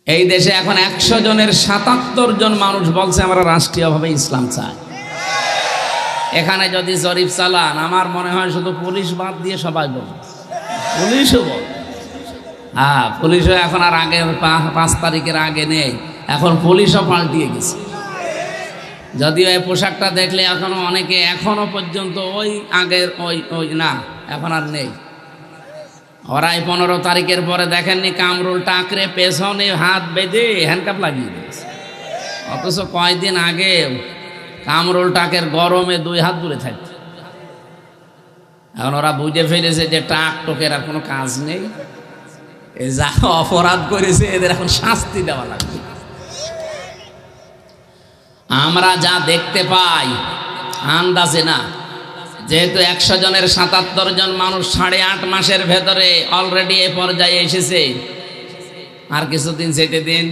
এই দেশে এখন 100 জনের 77 জন মানুষ বলছে আমরা রাষ্ট্রীয়ভাবে ইসলাম চাই। এখানে যদি জরিপ চালান, আমার মনে হয় শুধু পুলিশ বাদ দিয়ে সবাই বলবে, পুলিশও বল। হ্যাঁ, পুলিশও এখন আর আগে 5 তারিখের আগে নেই, এখন পুলিশও পাল্টিয়ে গেছে। যদিও এই পোশাকটা দেখলে এখনো অনেকে এখনো পর্যন্ত ওই আগের ওই না, এখন আর নেই। ওরাই 15 তারিখের পরে দেখেননি কামরুল টাকরে পেছনে হাত বেঁধে হ্যান্ডকাপ লাগিয়ে দিয়েছে, অথচ কয়েকদিন আগে কামরুল টাকের গরমে 2 হাত দূরে থাকছে। এখন ওরা বুঝে ফেলেছে যে টাক টোকের আর কোনো কাজ নেই, যা অপরাধ করেছে এদের এখন শাস্তি দেওয়া লাগবে। আমরা যা দেখতে পাই আন্দাজে না, যেহেতু 100 জনের 77 জন মানুষ 8.5 মাসের ভেতরে অলরেডি এ পর্যায়ে এসেছে। আর কিছুদিন যেতে দিন,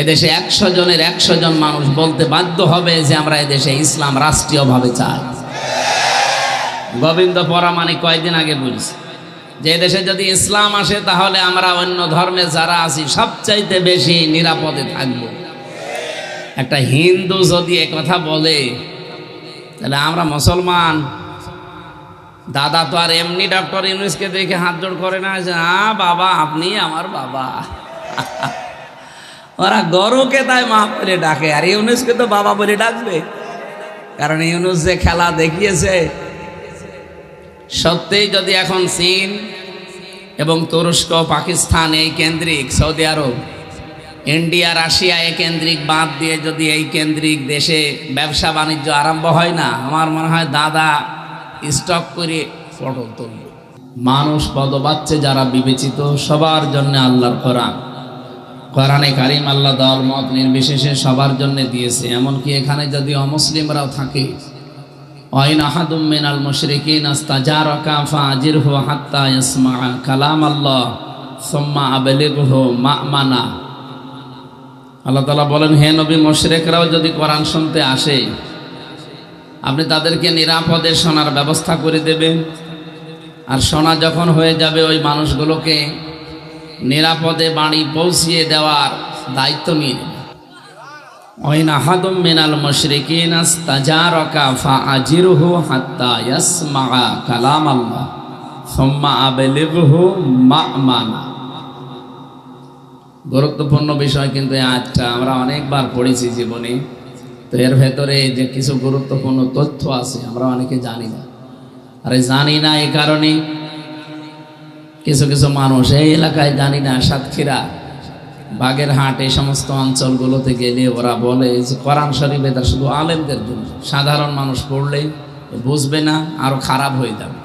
এদেশে 100 জনের 100 জন মানুষ বলতে বাধ্য হবে যে আমরা এদেশে ইসলাম রাষ্ট্রীয়ভাবে চাই। গোবিন্দ পরামানিক কয়েকদিন আগে বলছে যে এদেশে যদি ইসলাম আসে তাহলে আমরা অন্য ধর্মে যারা আছি সবচাইতে বেশি নিরাপদে থাকব। একটা হিন্দু যদি এ কথা বলে তাহলে আমরা মুসলমান, দাদা তো আর এমনি ডক্টর ইউনূসকে দেখে হাত জোড় করে না যে বাবা আপনি আমার বাবা। ওরা গরুকে তাই মা বলে ডাকে, আর ইউনূসকে তো বাবা বলে ডাকবে, কারণ ইউনূস যে খেলা দেখিয়েছে। সত্যিই যদি এখন চীন এবং তুরস্ক, পাকিস্তান এই কেন্দ্রিক, সৌদি আরব, ইন্ডিয়া, রাশিয়া এই কেন্দ্রিক বাদ দিয়ে যদি এই কেন্দ্রিক দেশে ব্যবসা বাণিজ্য আরম্ভ হয় না, আমার মনে হয় দাদা স্টক করে পটল তুলবে। মানুষ পদবাচ্চে যারা বিবেচিত সবার জন্য আল্লাহর কোরআনে কারিম আল্লাহ দল মত নির্বিশেষে সবার জন্য দিয়েছে। এমনকি এখানে যদি অমুসলিমরাও থাকে, ওয়াইন আহাদুম মিনাল মুশরিকিন আস্তাজারাকা ফাআজিরহু হাত্তা ইয়াসমাআ কালাম আল্লাহ সুম্মা আবলিগহু মা'মানা। আল্লাহ তাআলা বলেন, হে নবী, মুশরিকরাও যদি কোরআন শুনতে আসে আপনি তাদেরকে নিরাপদে শোনার ব্যবস্থা করে দেবেন, আর শোনা যখন হয়ে যাবে ওই মানুষগুলোকে নিরাপদে বাড়ি পৌঁছিয়ে দেওয়ার দায়িত্ব নিয়ে নেবেন। ওয়াইন আহাদুম মিনাল মুশরিকিন আস্তাজারাকা ফাআজিরহু হাত্তা ইয়াসমাআ কালাম আল্লাহ সুম্মা আবলিগহু মা'মানা। গুরুত্বপূর্ণ বিষয় কিন্তু এই আয়াতটা আমরা অনেকবার পড়েছি জীবনে। তো এর ভেতরে যে কিছু গুরুত্বপূর্ণ তথ্য আছে আমরা অনেকে জানি না। আরে জানি না এই কারণে কিছু কিছু মানুষ এই এলাকায় জানি না, সাতক্ষীরা, বাগেরহাট, এই সমস্ত অঞ্চলগুলোতে গেলে ওরা বলে যে কোরআন শরীফ এটা শুধু আলেমদের জন্য, সাধারণ মানুষ পড়লে বুঝবে না, আরো খারাপ হয়ে যাবে।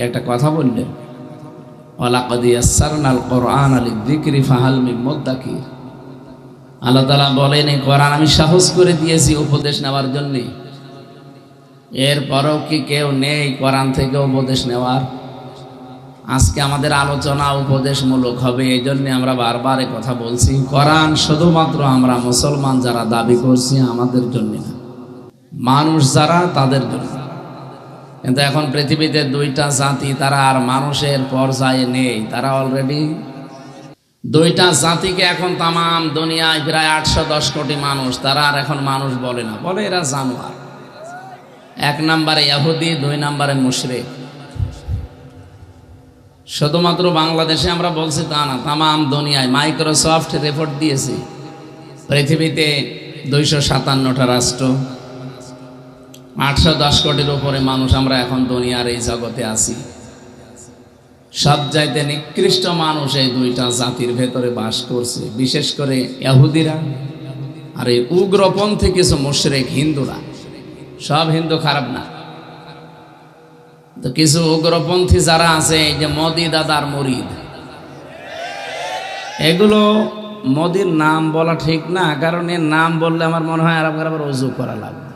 একটা কথা বললেন, ওয়ালাকাদ ইয়াসসারনাল কোরআনা লিযিকরি ফাহাল মিন মুদ্দাকির। আল্লাহ তাআলা বলেন এই কোরআন আমি সহজ করে দিয়েছি উপদেশ নেওয়ার জন্য। এরপরও কি কেউ নেই কোরআন থেকে উপদেশ নেওয়ার? আজকে আমাদের আলোচনা উপদেশমূলক হবে, এই জন্য আমরা বারবার কথা বলছি। কোরআন শুধুমাত্র আমরা মুসলমান যারা দাবি করছি আমাদের জন্য না, মানুষ যারা তাদের জন্য। কিন্তু এখন পৃথিবীতে 2টা জাতি তারা আর মানুষের পর্যায়ে নেই, তারা অলরেডি 2টা জাতিকে এখন তামাম দুনিয়ায় প্রায় 810 কোটি মানুষ, তারা আর এখন মানুষ বলে না, বলে এরা জানোয়ার। 1 নম্বরে ইহুদি, 2 নম্বরে মুশরিক। শুধুমাত্র বাংলাদেশে আমরা বলছি তা না, তামাম দুনিয়ায়। মাইক্রোসফট রিপোর্ট দিয়েছে পৃথিবীতে 257টা রাষ্ট্র, 810 কোটির উপরে মানুষ আমরা এখন দুনিয়ার এই জগতে আছি। সবচাইতে নিকৃষ্ট মানুষ এই 2টা জাতির ভেতরে বাস করছে, বিশেষ করে ইহুদিরা আর এই উগ্রপন্থী কিছু মুশরিক হিন্দুরা। সব হিন্দু খারাপ না, তো কিছু উগ্রপন্থী যারা আছে, এই যে মোদি দাদার মুরিদ, এগুলো মোদির নাম বলা ঠিক না, কারণ এর নাম বললে আমার মনে হয় আবার ওযু করা লাগবে।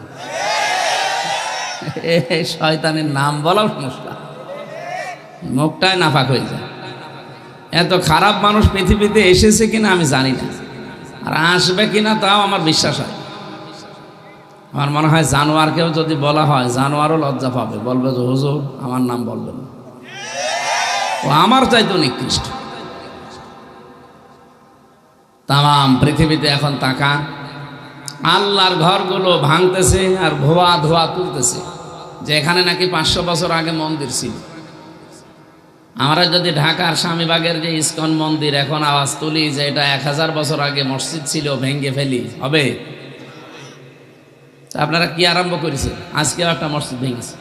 শয়তানের নাম বলাও সমস্যা, মুখটাই নাপাক হয়ে যায়। এত খারাপ মানুষ পৃথিবীতে এসেছে কিনা আমি জানি না, আর আসবে কিনা তাও আমার বিশ্বাস হয়। আমার মনে হয় জানোয়ারকেও যদি বলা হয়, জানোয়ারও লজ্জা পাবে, বলবে যে হুজুর আমার নাম বলবেন, ও আমার চাইতো নিকৃষ্ট। তাম পৃথিবীতে এখন তাকান, আল্লাহর ঘরগুলো ভাঙতেছে আর ধোয়া ধোয়া তুলতেছে, যেখানে নাকি 500 বছর আগে মন্দির ছিল। আমরা যদি ঢাকার স্বামীবাগের যে ইস্কন মন্দির এখন আওয়াজ তুলি যে এটা 1000 বছর আগে মসজিদ ছিল, ভেঙ্গে ফেলি, হবে? আপনারা কি আরম্ভ করেছে? আজকেও একটা মসজিদ ভেঙেছে।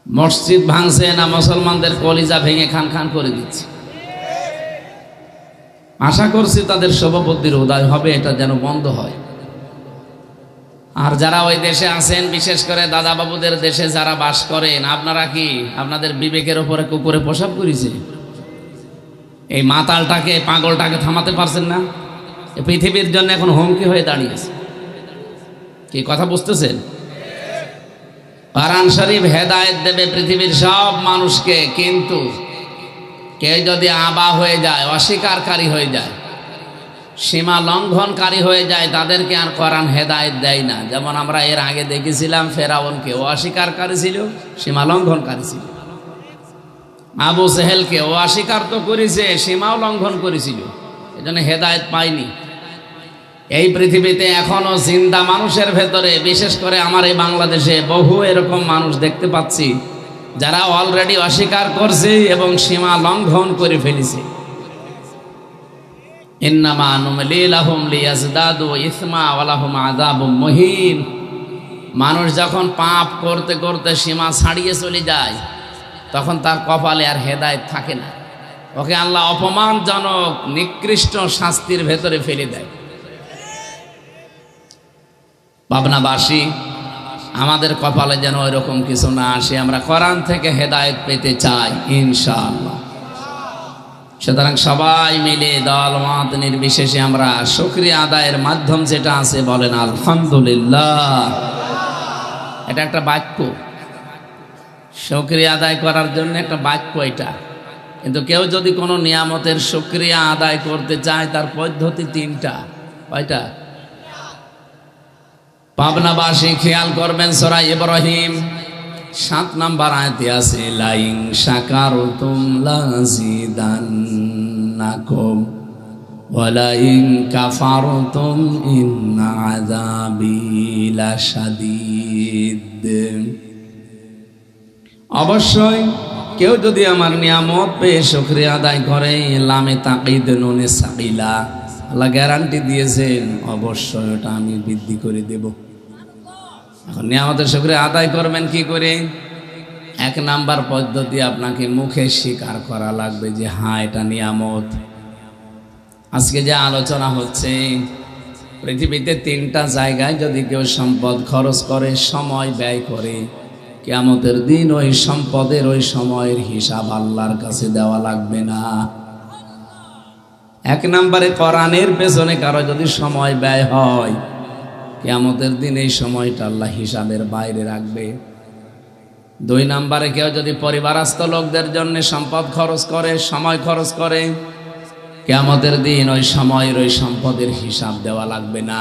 মসজিদ ভাঙছে না মুসলমানদের কলিজা ভেঙে খান খান করে দিচ্ছে। আশা করছি তাদের শুভবুদ্ধির উদয় হবে, এটা যেন বন্ধ হয়। আর যারা ওই দেশে আছেন, বিশেষ করে দাদা বাবুদের দেশে যারা বাস করেন, আপনারা কি আপনাদের বিবেকের উপরে কুকুরে প্রসাব করেছে? এই মাতালটাকে, পাগলটাকে থামাতে পারছেন না? পৃথিবীর জন্য এখন হুমকি হয়ে দাঁড়িয়েছে। কি কথা বুঝতেছেন? কোরআন শরীফ হেদায়েত দেবে পৃথিবীর সব মানুষকে, কিন্তু কেউ যদি আবা হয়ে যায়, অস্বীকারী হয়ে যায়, সীমা লঙ্ঘনকারী হয়ে যায়, তাদেরকে আর কোরআন হেদায়েত দেয় না। যেমন আমরা এর আগে দেখেছিলাম ফেরাউনকে, ও অস্বীকারী ছিল, সীমা লঙ্ঘনকারী ছিল। আবু সেহেলকে ও অস্বীকার তো করেছে, সীমাও লঙ্ঘন করেছিল, এজন্য হেদায়েত পায়নি। এই পৃথিবীতে এখনো জিন্দা মানুষের ভেতরে, বিশেষ করে আমার এই বাংলাদেশে বহু এরকম মানুষ দেখতে পাচ্ছি যারা অলরেডি অস্বীকার করছে এবং সীমা লঙ্ঘন করে ফেলেছে। ইন্নামা নুমলি লাহুম লিয়াজদাদু ইসমা ওয়া লাহুম আযাবুম মুহিন। মানুষ যখন পাপ করতে করতে সীমা ছাড়িয়ে চলে যায়, তখন তার কপালে আর হেদায়েত থাকে না, ওকে আল্লাহ অপমানজনক নিকৃষ্ট শাস্তির ভেতরে ফেলে দেয়। পাবনাবাসী, আমাদের কপালে যেন ওইরকম কিছু না আসে। আমরা কোরআন থেকে হেদায়েত পেতে চাই ইনশাআল্লাহ। সুতরাং সবাই মিলে দল মত নির্বিশেষে আমরা শুকরিয়া আদায়ের মাধ্যম যেটা আছে বলেন আলহামদুলিল্লাহ। এটা একটা বাক্য, শুকরিয়া আদায় করার জন্য একটা বাক্য এটা। কিন্তু কেউ যদি কোনো নিয়ামতের শুকরিয়া আদায় করতে চায়, তার পদ্ধতি 3টা। কয়টা? পাবনাবাসী খেয়াল করবেন, সূরা ইব্রাহিম 7 নম্বর আয়াতে আছে, লাইন শাকারতুম লাযিদান্নাকুম ওয়া লাইন কাফারতুম ইন্না আযাবি লাশাদীদ। অবশ্যই কেউ যদি আমার নিয়ামত পেয়ে শুকরিয়া আদায় করে, লামে তাকিদ নুনে সাকিলা, আল্লাহ গ্যারান্টি দিয়েছেন অবশ্যই ওটা আমি বৃদ্ধি করে দেব। এখন নিয়ামতের শুকরিয়া আদায় করবেন কি করে? 1 নাম্বার পদ্ধতি, আপনাকে মুখে স্বীকার করা লাগবে যে হ্যাঁ এটা নিয়ামত। আজকে যে আলোচনা হচ্ছে, পৃথিবীতে 3টা জায়গায় যদি কেউ সম্পদ খরচ করে, সময় ব্যয় করে, কিয়ামতের দিন ওই সম্পদের ওই সময়ের হিসাব আল্লাহর কাছে দেওয়া লাগবে না। 1 নম্বরে কোরআনের পেছনে কারো যদি সময় ব্যয় হয়, কিয়ামতের দিন এই সময়টা আল্লাহ হিসাবের বাইরে রাখবে। 2 নম্বরে কেউ যদি পরিবারস্থ লোকদের জন্য সম্পদ খরচ করে, সময় খরচ করে, কিয়ামতের দিন ওই সময়ের ওই সম্পদের হিসাব দেওয়া লাগবে না।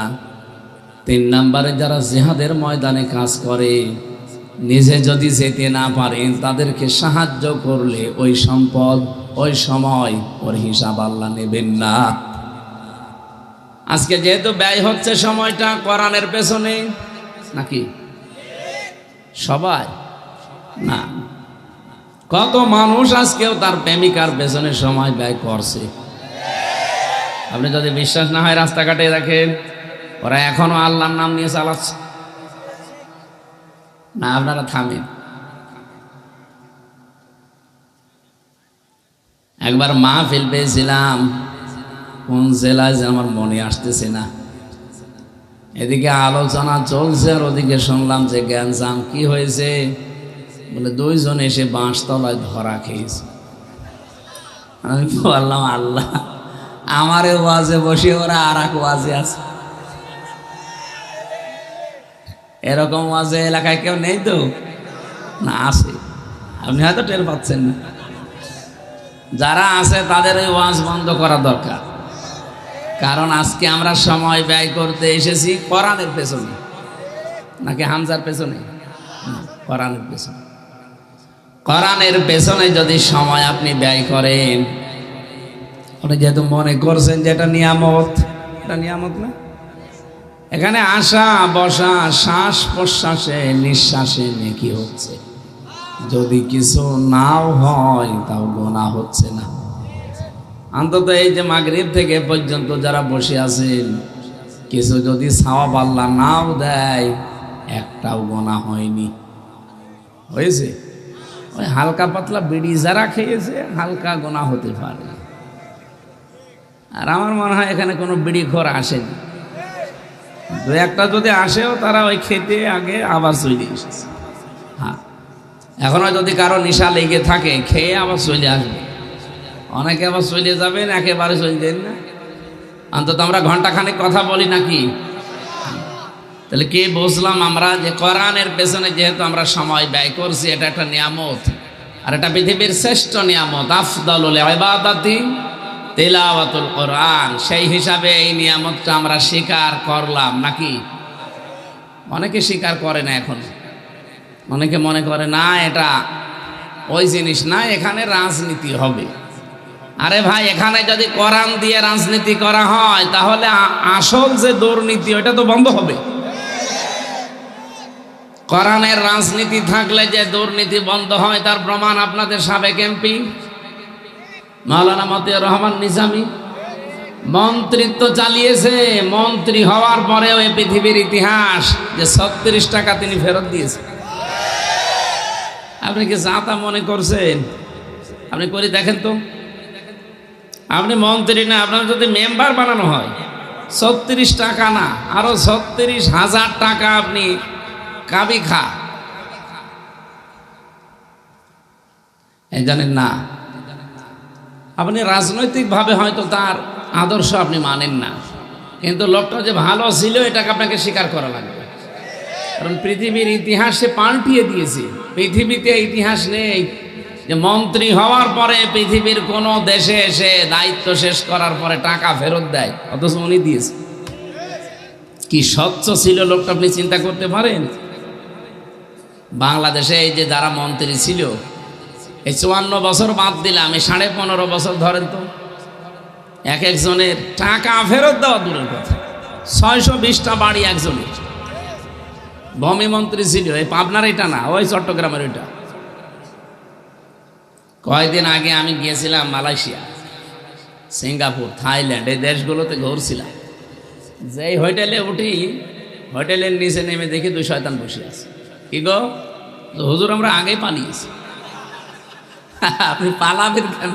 3 নম্বরে যারা জিহাদের ময়দানে কাজ করে, নিজে যদি যেতে না পারেন, তাদেরকে সাহায্য করলে ওই সম্পদ ওই সময় ওর হিসাব আল্লাহ নেবেন না। আজকে যেহেতু ব্যয় হচ্ছে সময়টা কোরআনের পেছনে, নাকি সবাই না, কত মানুষ আজকেও তার প্রেমিকার পেছনে সময় ব্যয় করছে। আপনি যদি বিশ্বাস না হয় রাস্তাঘাটে দেখেন, ওরা এখনো আল্লাহর নাম নিয়ে চালাচ্ছে না। আপনারা থামেন। একবার মাহফিল পেয়েছিলাম, কোন জেলায় যে আমার মনে আসতেছে না, এদিকে আলোচনা চলছে আর ওদিকে শুনলাম যে গ্যাঞ্জাম। কি হয়েছে? বলে 2 জন এসে বাঁশতলায় ধরা খেয়েছে। আমি বললাম আল্লাহ, আমারে ওয়াজে বসে ওরা আর এক ওয়াজে আছে। এরকম ওয়াজে এলাকায় কেউ নেই তো? না, আছে, আপনি হয়তো টের পাচ্ছেন না। যারা আছে তাদের ওই ওয়াজ বন্ধ করা দরকার। কারণ আজকে আমরা সময় ব্যয় করতে এসেছি কোরআনের পেছনে, নাকি হামজার পেছনে? কোরআনের পেছনে। কোরআনের পেছনে যদি সময় আপনি ব্যয় করেন, আপনি যেহেতু মনে করছেন যে এটা নিয়ামত, এটা নিয়ামত না। এখানে আসা বসা শ্বাস প্রশ্বাসে নিঃশ্বাসে নেকি হচ্ছে, যদি কিছু নাও হয় তাও গুনাহ হচ্ছে না। অন্তত এই যে মাগরিব থেকে পর্যন্ত যারা বসে আছেন, কিছু যদি সওয়াব আল্লাহ নাও দেয়, একটাও গুনাহ হয়নি। হয়েছে ওই হালকা পাতলা বিড়ি যারা খেয়েছে হালকা গুনাহ হতে পারে। আর আমার মনে হয় এখানে কোনো বিড়িখোর আসেনি। দু একটা যদি আসেও তারা ওই খেতে আগে আবার চলে এসেছে। হ্যাঁ, এখনো যদি কারো নেশা লেগে থাকে খেয়ে আবার চলে আসবে। অনেকে আবার চলে যাবেন, একেবারে চলে যান না। অন্তত আমরা ঘন্টাখানেক কথা বলি নাকি? তাহলে কে বুঝলাম আমরা যে কোরআনের পেছনে যেহেতু আমরা সময় ব্যয় করছি, এটা একটা নিয়ামত, আর এটা পৃথিবীর শ্রেষ্ঠ নিয়ামত। আফদালুল ইবাদাতি তিলাওয়াতুল কোরআন। সেই হিসাবে এই নিয়ামতটা আমরা স্বীকার করলাম নাকি? অনেকে স্বীকার করে না এখন, অনেকে মনে করে না এটা ওই জিনিস না, এখানে রাজনীতি হবে। আরে ভাই, এখানে যদি কোরআন দিয়ে রাজনীতি করা হয় তাহলে আসল যে দুর্নীতি ওটা তো বন্ধ হবে। কোরআনের রাজনীতি থাকলে যে দুর্নীতি বন্ধ হয় তার প্রমাণ আপনাদের সাবেক এমপি মাওলানা মতিয়ার রহমান নিজামী মন্ত্রিত্ব চালিয়েছে। মন্ত্রী হওয়ার পরেও এই পৃথিবীর ইতিহাস যে 36 টাকা তিনি ফেরত দিয়েছেন। আপনি কি জাতা মনে করছেন? আপনি করে দেখেন তো। আপনি মন্ত্রী না, আপনার যদি মেম্বার বানানো হয় 36 টাকা না, আরো 36,000 টাকা আপনি কাবি খা। এই জানেন না, আপনি রাজনৈতিকভাবে হয়তো তার আদর্শ আপনি মানেন না, কিন্তু লোকটা যে ভালো ছিল এটাকে আপনাকে স্বীকার করা লাগবে। কারণ পৃথিবীর ইতিহাসে পাল্টিয়ে দিয়েছে। পৃথিবীতে ইতিহাস নেই যে মন্ত্রী হওয়ার পরে পৃথিবীর কোনো দেশে এসে দায়িত্ব শেষ করার পরে টাকা ফেরত দেয়, অথচ উনি দিয়েছে। কি স্বচ্ছ ছিল লোকটা, আপনি চিন্তা করতে পারেন? বাংলাদেশে এই যে যারা মন্ত্রী ছিল, এই 54 বছর বাদ দিলাম, এই 15.5 বছর ধরেন তো, এক একজনের টাকা ফেরত দেওয়া দূরের কথা, 620টা বাড়ি একজনের। ভূমি মন্ত্রী ছিল, এই পাবনার এটা না, ওই চট্টগ্রামের ওইটা। কয়েকদিন আগে আমি গিয়েছিলাম মালয়েশিয়া, সিঙ্গাপুর, থাইল্যান্ড, এই দেশগুলোতে ঘুরছিলাম। যেই হোটেলে উঠি, হোটেলের নিচে নেমে দেখি 2 শয়তান বসে আছে। কি গো, হুজুর আমরা আগেই পালিয়েছি। আপনি পালাবেন কেন?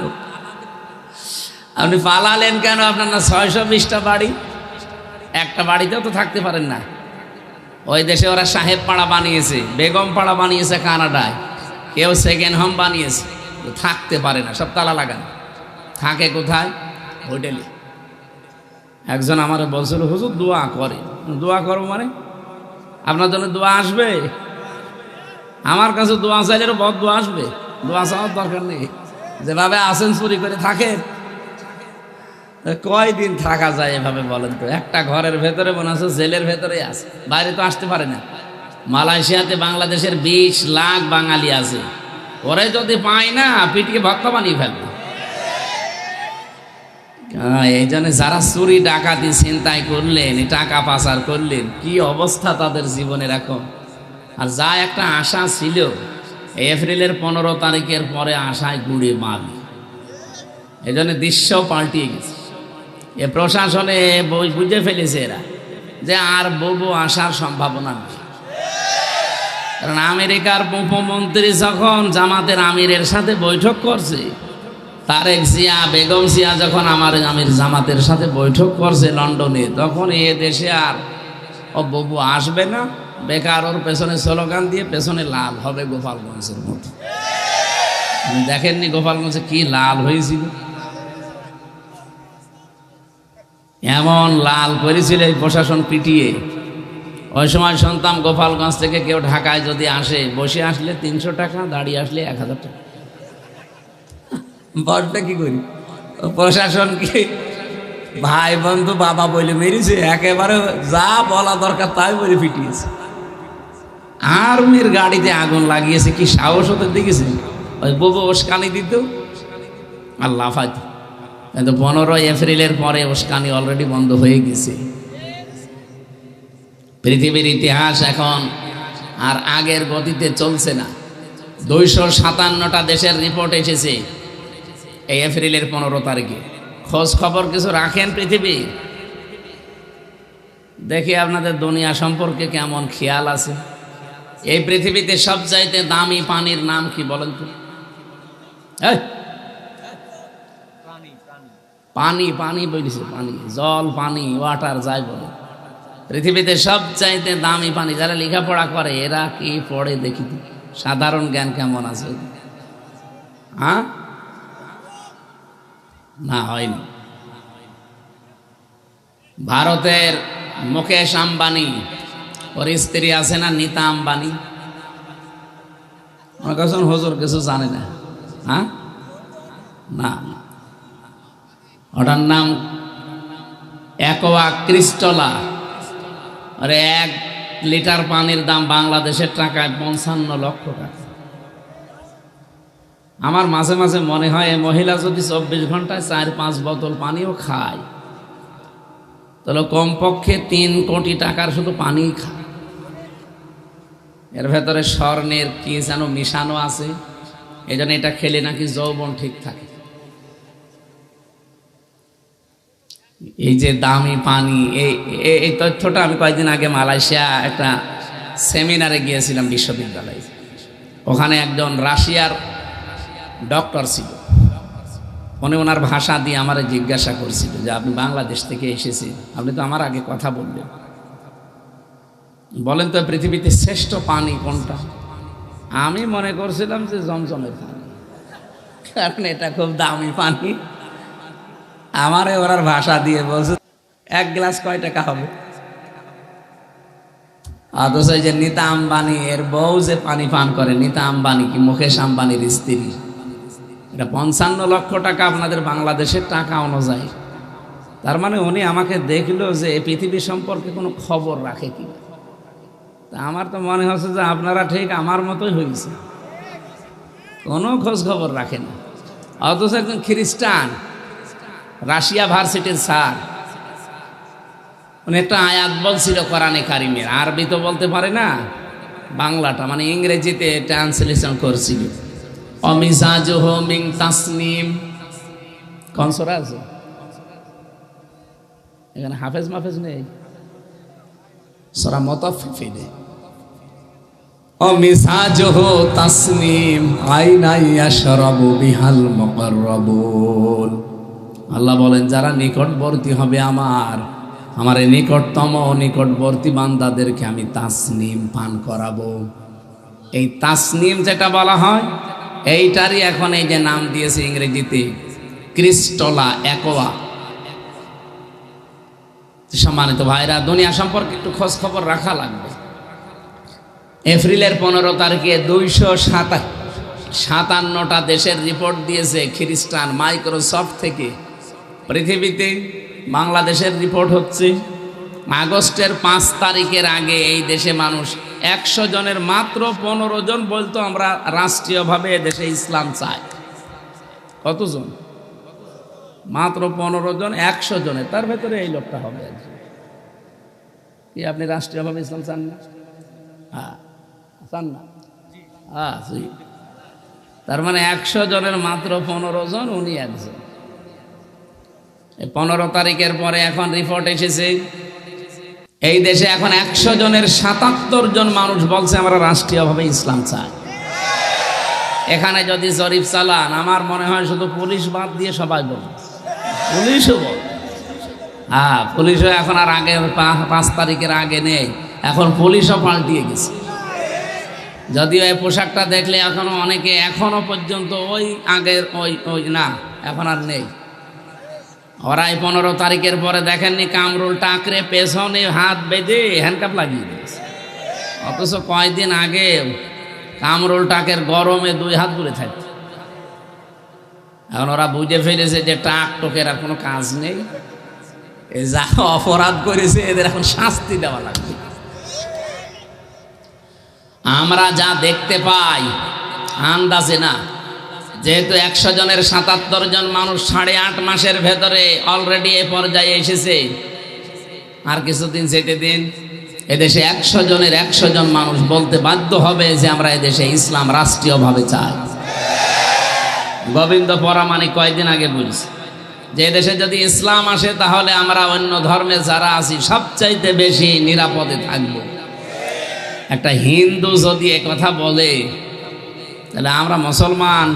আপনি পালালেন কেন? আপনার না 620টা বাড়ি, একটা বাড়িতেও তো থাকতে পারেন না। ওই দেশে ওরা সাহেব পাড়া বানিয়েছে, বেগম পাড়া বানিয়েছে কানাডায়, কেউ সেকেন্ড হোম বানিয়েছে, থাকতে পারে না, সব তালা লাগানো। থাকে কোথায়? হোটেলে। একজন আমার বলছিল, হুজুর দোয়া করে। দোয়া করবো মানে? আপনার জন্য দোয়া আসবে? আমার কাছে দোয়া চাইলে বদ দোয়া আসবে? দোয়া চাওয়ার দরকার নেই। যেভাবে আসেন চুরি করে থাকেন, কয়দিন থাকা যায় এভাবে বলেন তো? একটা ঘরের ভেতরে মনে হচ্ছে জেলের ভেতরে আছে, বাইরে তো আসতে পারে না। মালয়েশিয়াতে বাংলাদেশের 20 লাখ বাঙালি আছে, ওরে যদি পায় না পিটিকে ভক্ত বানিয়ে ফেলবে। এই জন্য যারা চুরি ডাকাতি ছিনতাই করলেন, টাকা পাচার করলেন, কি অবস্থা তাদের জীবনের এখন। আর যা একটা আশা ছিল, এপ্রিলের 15 তারিখের পরে আশায় গুড়ে মারল। এই জন্য দৃশ্য পাল্টিয়ে গেছে। এ প্রশাসনে বুঝে ফেলেছে এরা যে আর বউ আসার সম্ভাবনা নেই। কারণ আমেরিকার উপমন্ত্রী যখন জামাতের আমিরের সাথে বৈঠক করছে, তারেক জিয়া, বেগম জিয়া যখন আমির জামাতের সাথে বৈঠক করছে লন্ডনে, তখন এ দেশে আর ও বউ আসবে না, বেকার ওর পেছনে স্লোগান দিয়ে পেছনে লাল হবে গোপালগঞ্জের মতো। দেখেননি গোপালগঞ্জে কি লাল হয়েছিল? এমন লাল করেছিল এই প্রশাসন পিটিয়ে। ওই সময় শুনতাম গোপালগঞ্জ থেকে কেউ ঢাকায় যদি আসে, বসে আসলে 300 টাকা, দাঁড়িয়ে আসলে 1000 টাকা। বলটা কি করি? প্রশাসন কি ভাই বন্ধু বাবা বলে মেরেছে, একেবারে যা বলা দরকার তাই বলে পিটিয়েছে। আর্মির গাড়িতে আগুন লাগিয়েছে, কি সাহস হতে দেখেছে? ওই বউ ওস্কানি দিত আর লাফাইত। কিন্তু 15 এপ্রিলের পরে উস্কানি অলরেডি বন্ধ হয়ে গেছে। পৃথিবীর ইতিহাস এখন আর আগের গতিতে চলছে না। 257টা দেশের রিপোর্ট এসেছে এই এপ্রিলের 15 তারিখে। খোঁজ খবর কিছু রাখেন পৃথিবী, দেখি আপনাদের দুনিয়া সম্পর্কে কেমন খেয়াল আছে। এই পৃথিবীতে সবচাইতে দামি পানির নাম কি বলেন তো? পানি পানি বলেছে, পানি, জল, পানি, ওয়াটার যাই বলে। পৃথিবীতে সবচাইতে দামি পানি, যারা লেখাপড়া করে এরা কি পড়ে দেখি তো, সাধারণ জ্ঞান কেমন আছে? হ্যাঁ, না হয়নি। ভারতের মুকেশ আম্বানি, ওর স্ত্রী আছে না নীতা আম্বানি, আমার কাছে হুজুর কিছু জানে না। হ্যাঁ, না, ওটার নাম অ্যাকোয়া ক্রিস্টলা। আরে 1 লিটার পানির দাম বাংলাদেশের টাকায় 55 লক্ষ টাকা। আমার মাঝে মাঝে মনে হয় এই মহিলা যদি 24 ঘন্টায় 4-5 বোতল পানিও খায়, তাহলে কমপক্ষে 3 কোটি টাকার শুধু পানি খায়। এর ভেতরে স্বর্ণের কি যেন মিশানো আছে, এই জন্য এটা খেলে নাকি যৌবন ঠিক থাকে। এই যে দামি পানি, এই তথ্যটা আমি কয়েকদিন আগে মালয়েশিয়া একটা সেমিনারে গিয়েছিলাম বিশ্ববিদ্যালয়ে। ওখানে একজন রাশিয়ার ডক্টর ছিল, উনি ওনার ভাষা দিয়ে আমার জিজ্ঞাসা করছিল যে আপনি বাংলাদেশ থেকে এসেছেন, আপনি তো আমার আগে কথা বললেন, বলেন তো পৃথিবীতে শ্রেষ্ঠ পানি কোনটা? আমি মনে করছিলাম যে জমজমের পানি, কারণ এটা খুব দামি পানি। আমারে ওনার ভাষা দিয়ে বলছে 1 গ্লাস কয় টাকা হবে? অথচ যে নীতা আম্বানি এর বউ যে পানি পান করে, নীতা আম্বানি কি মুকেশ আম্বানির স্ত্রী, এটা 55 লক্ষ টাকা আপনাদের বাংলাদেশের টাকা অনুযায়ী। তার মানে উনি আমাকে দেখলো যে পৃথিবী সম্পর্কে কোনো খবর রাখে কি। তা আমার তো মনে হচ্ছে যে আপনারা ঠিক আমার মতোই হয়েছে, কোনো খোঁজ খবর রাখে না। অথচ একজন খ্রিস্টান, রাশিয়া ভার্সিটির স্যার, উনি একটা আয়াত বলছিল কোরআনে কারিমের, আরবি তো বলতে পারে না, বাংলাটা মানে ইংরেজিতে ট্রান্সলেশন করছিল। অমিজাজুহু মিন তাসনিম, কোন সূরা আছে এখানে? হাফেজ মাফেজ নেই, সূরা মুতাফফিফিনে। অমিজাজুহু তাসনিম আইনা ইয়াশরাবু বিহাল মুকাররাবুন। আল্লাহ বলেন যারা নিকটবর্তী হবে আমার এই নিকটতম নিকটবর্তী বান্দাদেরকে আমি তাসনিম পান করাবো। এই তাসনিম যেটা বলা হয় এইটারই এখন এই যে নাম দিয়েছে ইংরেজিতে ক্রিস্টলা, অ্যাকোয়া। সম্মানিত ভাইরা, দুনিয়া সম্পর্কে একটু খোঁজ খবর রাখা লাগবে। এপ্রিলের 15 তারিখে 257টা দেশের রিপোর্ট দিয়েছে খ্রিস্টান, মাইক্রোসফট থেকে। পৃথিবীতে বাংলাদেশের রিপোর্ট হচ্ছে আগস্টের 5 তারিখের আগে এই দেশে মানুষ 100 জনের মাত্র 15 জন বলতো আমরা রাষ্ট্রীয়ভাবে দেশে ইসলাম চাই। কতজন? মাত্র 15 জন 100 জনের, তার ভেতরে এই লোকটা হবে একজন। কি আপনি রাষ্ট্রীয়ভাবে ইসলাম চান না? হ্যাঁ, চান না? হ্যাঁ, তার মানে 100 জনের মাত্র 15 জন, উনি একজন। 15 তারিখের পরে এখন রিপোর্ট এসেছে এই দেশে এখন 100 জনের 77 জন মানুষ বলছে আমরা রাষ্ট্রীয়ভাবে ইসলাম চাই। এখানে যদি জরিপ চালান, আমার মনে হয় শুধু পুলিশ বাদ দিয়ে সবাই বলবে, পুলিশও বল। হ্যাঁ, পুলিশও এখন আর আগে 5 তারিখের আগে নেই, এখন পুলিশও পাল্টিয়ে গেছে। যদিও এই পোশাকটা দেখলে এখনো অনেকে এখনো পর্যন্ত ওই আগের ওই না, এখন আর নেই। ওরা এই 15 তারিখের পরে দেখেননি কামরুল টাকরে পেছনে হাত বেঁধে হ্যান্ডকাপ লাগিয়ে দিয়েছে, অথচ কয়েকদিন আগে কামরুল টাকের গরমে 2 হাত দূরে থাকত। এখন ওরা বুঝে ফেলেছে যে টাক টোকের আর কোনো কাজ নেই, যা অপরাধ করেছে এদের এখন শাস্তি দেওয়া লাগবে। আমরা যা দেখতে পাই আন্দাজে না, যেহেতু 100 জনের 77 জন মানুষ 8.5 মাসের ভেতরে অলরেডি এ পর্যায়ে এসেছে, আর কিছুদিন যেতে দিন, এদেশে 100 জনের 100 জন মানুষ বলতে বাধ্য হবে যে আমরা এদেশে ইসলাম রাষ্ট্রীয়ভাবে চাই। গোবিন্দ পরামানিক কয়েকদিন আগে বলছে যে এদেশে যদি ইসলাম আসে তাহলে আমরা অন্য ধর্মে যারা আছি সবচাইতে বেশি নিরাপদে থাকব। একটা হিন্দু যদি এ কথা বলে তাহলে আমরা মুসলমান,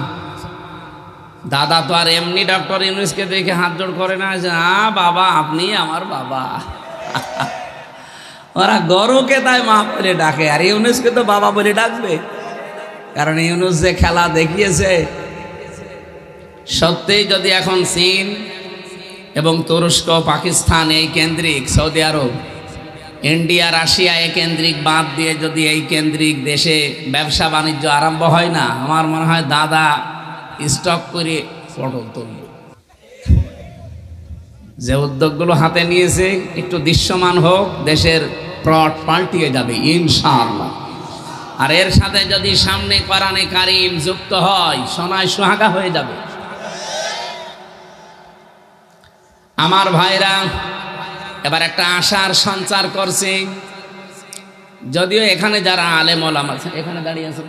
দাদা তো আর এমনি ডক্টর ইউনূসকে দেখে হাত জোড় করে না যে বাবা আপনি আমার বাবা। ওরা গরুকে তাই মা বলে ডাকে, আর ইউনূসকে তো বাবা বলে ডাকবে, কারণ ইউনূস যে খেলা দেখিয়েছে। সত্যিই যদি এখন চীন এবং তুরস্ক, পাকিস্তান এই কেন্দ্রিক, সৌদি আরব, ইন্ডিয়া, রাশিয়া এই কেন্দ্রিক বাদ দিয়ে যদি এই কেন্দ্রিক দেশে ব্যবসা বাণিজ্য আরম্ভ হয় না, আমার মনে হয় দাদা স্টক করে পটল তুলবে। যে উদ্যোগগুলো হাতে নিয়েছে একটু দৃশ্যমান হোক, দেশের প্লট পাল্টিয়ে যাবে ইনশাআল্লাহ। আর এর সাথে যদি সামনে কোরআনে কারীম যুক্ত হয়, সোনায় সুহাগা হয়ে যাবে। আমার ভাইরা এবার একটা আশার সঞ্চার করছে, যদিও এখানে যারা আলেম ওলামা আছে, এখানে দাঁড়িয়ে আছে,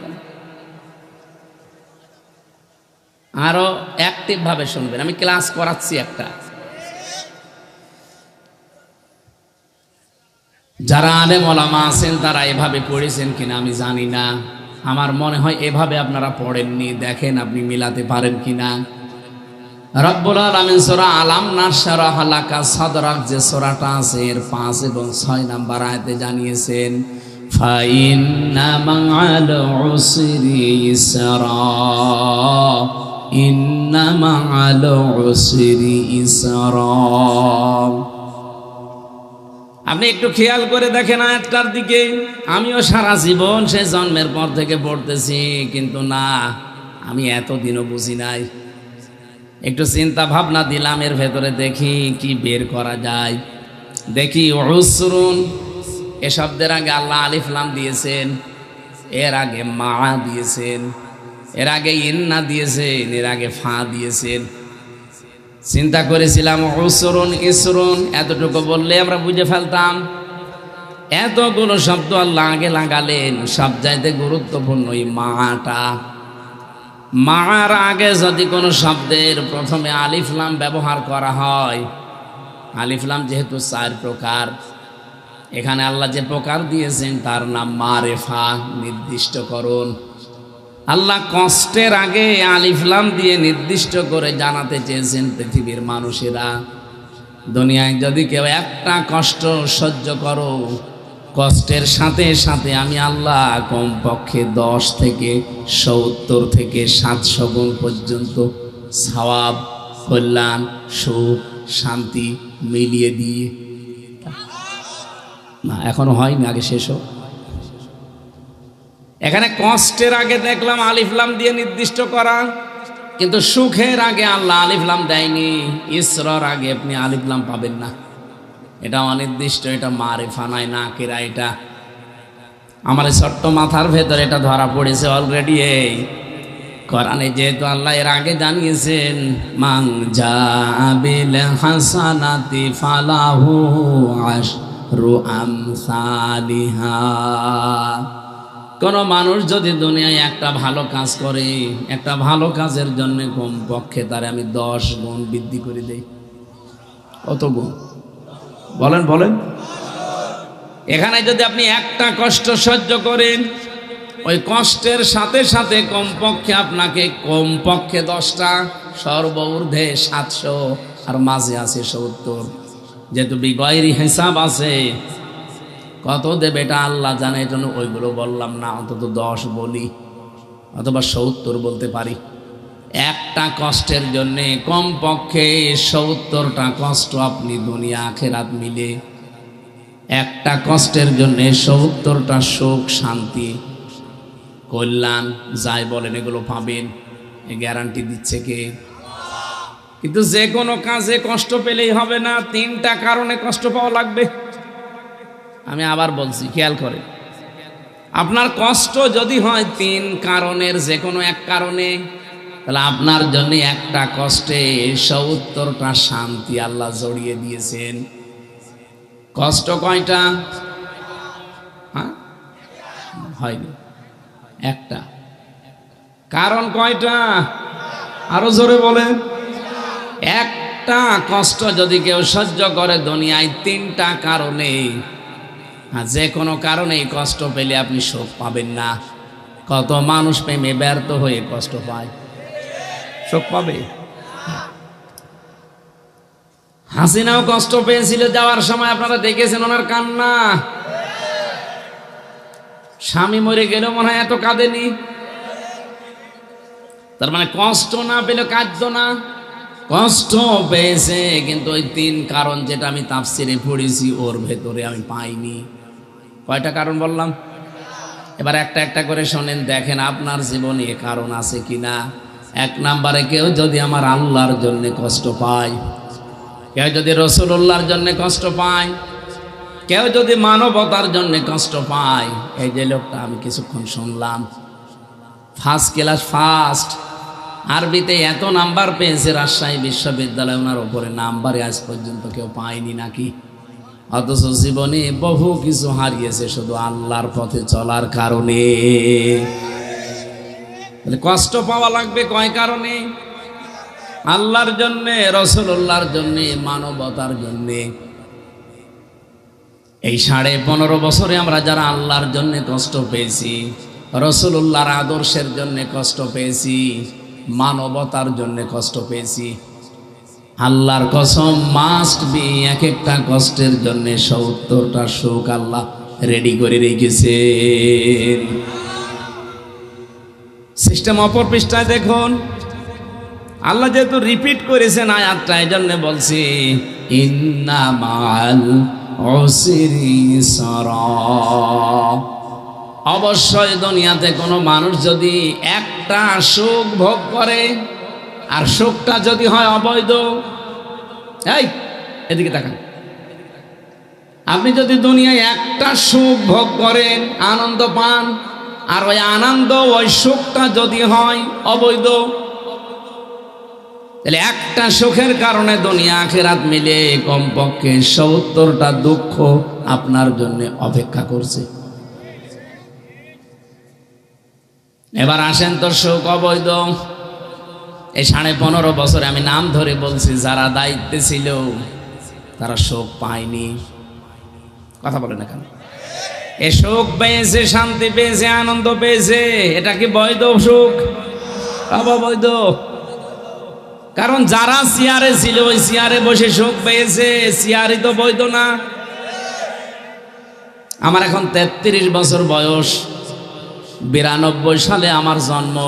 আরো অ্যাক্টিভ ভাবে শুনবেন, আমি ক্লাস করাচ্ছি একটা। যারা আলেম ওলামা আছেন তারা এভাবে পড়েছেন কিনা আমি জানি না, আমার মনে হয় এভাবে আপনারা পড়েননি। দেখেন আপনি মিলাতে পারেন কিনা। রব্বুল আলামিন সূরা আলাম নাশরাহ লাকা সাদরাক যে সূরাটা আছে এর 5 এবং 6 নাম্বার আয়াতে জানিয়েছেন ফাইন্না মা'আল উসরি ইসরা, ইন্না মা'আল উসরি ইসরা। আপনি একটু খেয়াল করে দেখেন আয়াতটার দিকে। আমিও সারা জীবন সে জন্মের পর থেকে পড়তেছি, কিন্তু না, আমি এতদিনও বুঝি নাই। একটু চিন্তা ভাবনা দিলাম, এর ভেতরে দেখি কি বের করা যায়। দেখি উসরুন এ শব্দের আগে আল্লাহ আলিফ লাম দিয়েছেন, এর আগে মা দিয়েছেন, এর আগে ইন্না দিয়েছেন, এর আগে ফা দিয়েছেন। চিন্তা করেছিলাম উসরুন ইসরুন এতটুকু বললে আমরা বুঝে ফেলতাম। এতগুলো শব্দ আল্লাহ আগে লাগালেন, সব চাইতে গুরুত্বপূর্ণ এই মাটা। মার আগে যদি কোনো শব্দের প্রথমে আলিফ লাম ব্যবহার করা হয়, আলিফ লাম যেহেতু 4 প্রকার, এখানে আল্লাহ যে প্রকার দিয়েছেন তার নাম মারেফা, নির্দিষ্টকরণ। আল্লাহ কষ্টের আগে আলিফ লাম দিয়ে নির্দিষ্ট করে জানাতে চেয়েছেন পৃথিবীর মানুষেরা, দুনিয়ায় যদি কেউ একটা কষ্ট সহ্য করো, কষ্টের সাথে সাথে আমি আল্লাহ কমপক্ষে 10 থেকে 70 থেকে 700 গুণ পর্যন্ত সওয়াব, কল্যাণ, সুখ, শান্তি মিলিয়ে দিয়ে। না এখনো হয়নি, আগে শেষ হোক। এখানে কষ্টের আগে দেখলাম আলিফ লাম দিয়ে নির্দিষ্ট করা, কিন্তু সুখের আগে আল্লাহ আলিফ লাম দেয়নি। ইসরার আগে আপনি আলিফ লাম পাবেন না, এটা অনির্দিষ্ট, এটা মারেফা নয়, না কেরা। এটা আমার ছোট্ট মাথার ভেতরে এটা ধরা পড়েছে অলরেডি। এই কোরআনে যেহেতু আল্লাহ এর আগে জানিয়েছেন মান জাবিল হাসানাতি ফালাহু আশরু আমসালিহা, কোন মানুষ যদি দুনিয়ায় একটা ভালো কাজ করে, একটা ভালো কাজের জন্য কমপক্ষে তারে আমি 10 গুণ বৃদ্ধি করে দেই। কত গুণ বলেন বলেন? এখানে যদি আপনি একটা কষ্ট সহ্য করেন, ওই কষ্টের সাথে সাথে কমপক্ষে আপনাকে কমপক্ষে 10টা, সর্বঊর্ধ্বে 700, আর মাঝে আছে 70। যেহেতু বিগয়রি হিসাব আছে, কত দেবে এটা আল্লাহ জানে, এই জন্য ওইগুলো বললাম না, অন্তত 10 বলি অথবা 70 বলতে পারি। একটা কষ্টের জন্যে কমপক্ষে 70টা কষ্ট আপনি দুনিয়া আখেরাত মিলে, একটা কষ্টের জন্যে 70টা সুখ, শান্তি, কল্যাণ যাই বলেন এগুলো পাবেন, এই গ্যারান্টি দিচ্ছে কে? কিন্তু যে কোনো কাজে কষ্ট পেলেই হবে না, 3টা কারণে কষ্ট পাওয়া লাগবে। আমি আবার বলছি, খেয়াল করে। আপনার কষ্ট যদি হয় 3 কারণের যে কোনো এক কারণে, তাহলে আপনার জন্য একটা কষ্টে 70টা শান্তি আল্লাহ জড়িয়ে দিয়েছেন। কষ্ট কয়টা? হ্যাঁ, হয়নি, একটা। কারণ কয়টা? আরো জোরে বলেন। একটা কষ্ট যদি কেউ সহ্য করে দুনিয়ায় 3টা কারণে, যে কোনো কারণেই কষ্ট পেলে আপনি সুখ পাবেন না। কত মানুষ প্রেমে ব্যর্থ হয়ে কষ্ট পায়, সুখ পাবে? হাসিনাও কষ্ট পেয়েছিল যাওয়ার সময়, আপনারা দেখেছেন ওনার কান্না। স্বামী মরে গেল মনে হয় এত কাঁদেনি। তার মানে কষ্ট না পেলে কাঁদতো না, কষ্ট পেয়েছে। কিন্তু ওই 3 কারণ যেটা আমি তাফসিরে পড়েছি ওর ভেতরে আমি পাইনি। কয়টা কারণ বললাম? এবার একটা একটা করে শোনেন, দেখেন আপনার জীবনে এ কারণ আছে কিনা। 1 নম্বরে, কেউ যদি আমার আল্লাহর জন্য কষ্ট পায়, কেউ যদি রাসূলুল্লাহর জন্য কষ্ট পায়, কেউ যদি মানবতার জন্য কষ্ট পায়। এই যে লোকটা আমি কিছুক্ষণ শুনলাম, ফার্স্ট ক্লাস, ফার্স্ট আরবিতে এত নাম্বার পেয়েছে রাজশাহী বিশ্ববিদ্যালয়ে, ওনার উপরে নাম্বারে আজ পর্যন্ত কেউ পায়নি নাকি? অথচ জীবনে বহু কিছু হারিয়েছে শুধু আল্লাহর পথে চলার কারণে। কষ্ট পাওয়া লাগবে কয় কারণে? আল্লাহর জন্যে, রাসূলুল্লাহর জন্যে, মানবতার জন্যে। এই 15.5 বছরে আমরা যারা আল্লাহর জন্য কষ্ট পেয়েছি, রাসূলুল্লাহর আদর্শের জন্য কষ্ট পেয়েছি, মানবতার জন্য কষ্ট পেয়েছি, আল্লাহর কসম মাস্ট বি এক একটা কষ্টের জন্য 70টা সুখ আল্লাহ রেডি করে রেখেছে। সিস্টেম অপর পৃষ্ঠায় দেখুন, আল্লাহ যেহেতু রিপিট করেছেন আয়াতটা, এই জন্য বলছি ইন্না মাল উসরি ইসরা। অবশ্যই দুনিয়াতে কোনো মানুষ যদি একটা সুখ ভোগ করে, আর সুখটা যদি হয় অবৈধ, এই এদিকে তাকান, আপনি যদি দুনিয়ায় একটা সুখ ভোগ করেন, আনন্দ পান, আর ওই আনন্দ ওই সুখটা যদি হয় অবৈধ, তাহলে একটা সুখের কারণে দুনিয়া আখিরাত মিলে কমপক্ষে 70টা দুঃখ আপনার জন্য অপেক্ষা করছে। এবার আসেন তো সুখ অবৈধ। এই 15.5 বছরে আমি নাম ধরে বলছি, যারা দায়িত্বে ছিল তারা সুখ পায়নি। কথা বলে না কেন? এ সুখ পেয়েছে, শান্তি পেয়েছে, আনন্দ পেয়েছে, এটা কি বৈধ সুখ? অবৈধ। কারণ যারা চেয়ারে ছিল ওই চেয়ারে বসে সুখ পেয়েছে, চেয়ারই তো বৈধ না। আমার এখন 33 বছর বয়স, 92 সালে আমার জন্ম।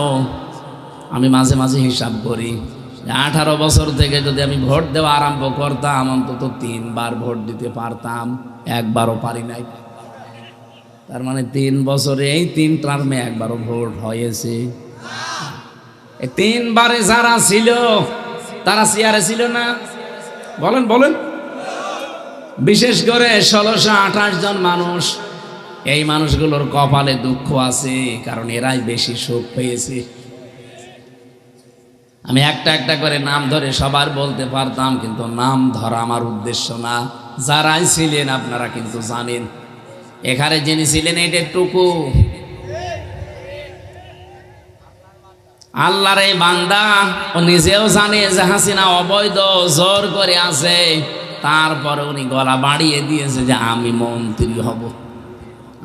আমি মাঝে মাঝে হিসাব করি, 18 বছর থেকে যদি আমি ভোট দেওয়া আরম্ভ করতাম, অন্তত 3 বার ভোট দিতে পারতাম, একবারও পারি নাই। তার মানে 3 বছরে এই 3 টার্মে একবারও ভোট হয়েছে। এই 3 বারে যারা ছিল তারা চেয়ারে ছিল না? বলেন বলেন। বিশেষ করে 1628 জন মানুষ, এই মানুষগুলোর কপালে দুঃখ আছে, কারণ এরাই বেশি সুখ পেয়েছে। আমি একটা একটা করে নাম ধরে সবার বলতে পারতাম, কিন্তু নাম ধরা আমার উদ্দেশ্য না। যারাই ছিলেন আপনারা কিন্তু জানেন, এখানে যিনি ছিলেন এটুকু আল্লাহর এই বান্দা, ও নিজেও জানে যে হাসিনা অবৈধ জোর করে আছে, তারপরে উনি গলা বাড়িয়ে দিয়েছে যে আমি মন্ত্রী হব,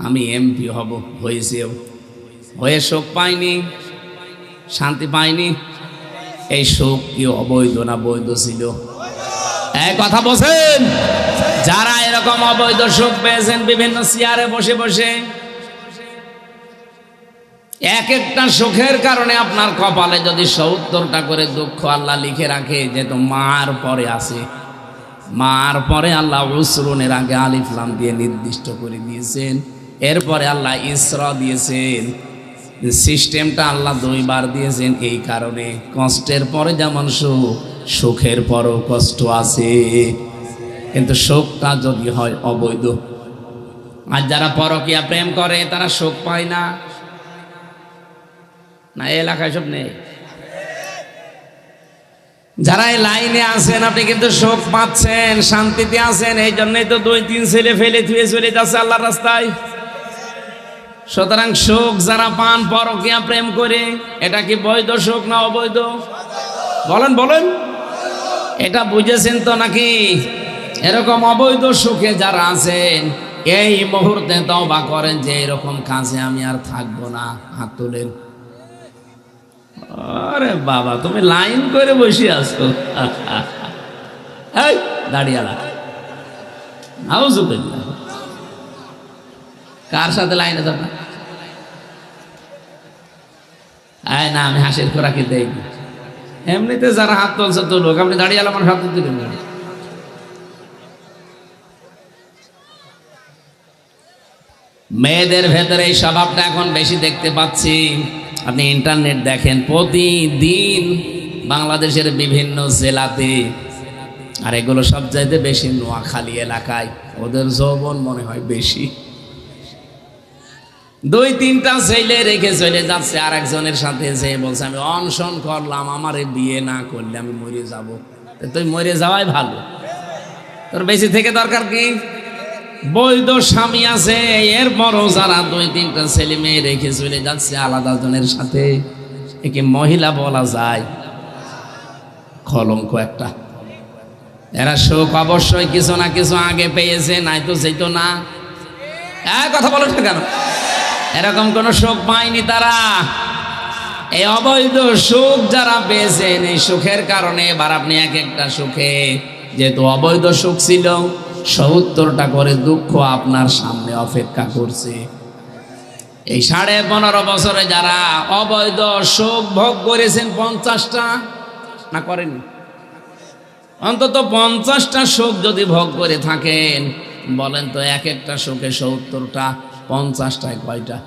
আমি এমপি হব। হয়েছেও, হয়ে সুখ পাইনি, শান্তি পাইনি। এই সুখ কি অবৈধ না বৈধ ছিল? এই কথা বলছেন যারা এরকম অবৈধ সুখ পেয়েছেন বিভিন্ন চেয়ারে বসে বসে, এক একটা সুখের কারণে আপনার কপালে যদি 70টা করে দুঃখ আল্লাহ লিখে রাখে, যেহেতু মার পরে আছে, মার পরে আল্লাহ উসরুনের আগে আলিফ লাম দিয়ে নির্দিষ্ট করে দিয়েছেন, এরপরে আল্লাহ ইসরা দিয়েছেন। সিস্টেমটা আল্লাহ 2 বার দিয়েছেন এই কারণে, কষ্টের পরে যেমন সুখ, সুখের পরও কষ্ট আছে। কিন্তু সুখটা যদি হয় অবৈধ, আর যারা পরকীয়া প্রেম করে তারা সুখ পায় না। না এই এলাকায় সব নেই? যারা এই লাইনে আছেন আপনি কিন্তু সুখ পাচ্ছেন, শান্তিতে আছেন, এই জন্যই তো 2-3 ছেলে ফেলে থুয়ে চলে যাচ্ছে আল্লাহর রাস্তায়। সুতরাং সুখ যারা পান পরকীয়া প্রেম করে, এটা কি বৈধ সুখ না অবৈধ? বলেন বলেন, এটা বুঝেছেন তো নাকি? এরকম অবৈধ সুখে যারা আছেন এই মুহূর্তে তওবা করেন যে এরকম কাজে আমি আর থাকবো না। হাত তোলেন। আরে বাবা, তুমি লাইন করে বসে আছো। এই দাঁড়িয়ালা, আউযুবিল্লাহ, কার সাথে লাইনে যাব না? আয় না, আমি হাসির খোরাকি দেই। এমনিতে যারা হাত তুলছে তুলুক, আপনি দাঁড়িয়ালা আমার হাত দিলেন না। মেয়েদের ভেতরে এই স্বভাবটা এখন বেশি দেখতে পাচ্ছি। আপনি ইন্টারনেট দেখেন, প্রতিদিন বাংলাদেশের বিভিন্ন জেলাতে, আর এগুলো সব চাইতে বেশি নোয়াখালী এলাকায়, ওদের যৌবন মনে হয় বেশি। 2-3টা ছেলে রেখে চলে যাচ্ছে আর একজনের সাথে, যে বলছে আমি অনশন করলাম, আমারে বিয়ে না করলে আমি মরে যাব। তুই মরে যাওয়াই ভালো, তোর বেশি থেকে দরকার কি? বৈধ স্বামী আছে, এরপরও যারা 2-3টা ছেলে মেয়ে রেখে চলে যাচ্ছে আলাদা জনের সাথে, একে মহিলা বলা যায়? কলঙ্ক একটা। এরা সুখ অবশ্যই কিছু না কিছু আগে পেয়েছে, নাই তো সেই তো না। কথা বলো না কেন? এরকম কোন সুখ পায়নি তারা। এই অবৈধ সুখ যারা পেয়েছেন, এই সুখের কারণে এবার আপনি এক একটা সুখে, যেহেতু অবৈধ সুখ ছিল, 70টা করে দুঃখ আপনার সামনে অপেক্ষা করছে। এই 15.5 বছরে যারা অবৈধ সুখ ভোগ করেছেন, 50টা না করেনি, অন্তত 50টা সুখ যদি ভোগ করে থাকেন, বলেন তো এক একটা সুখে 70টা, 50টায় কয়টা?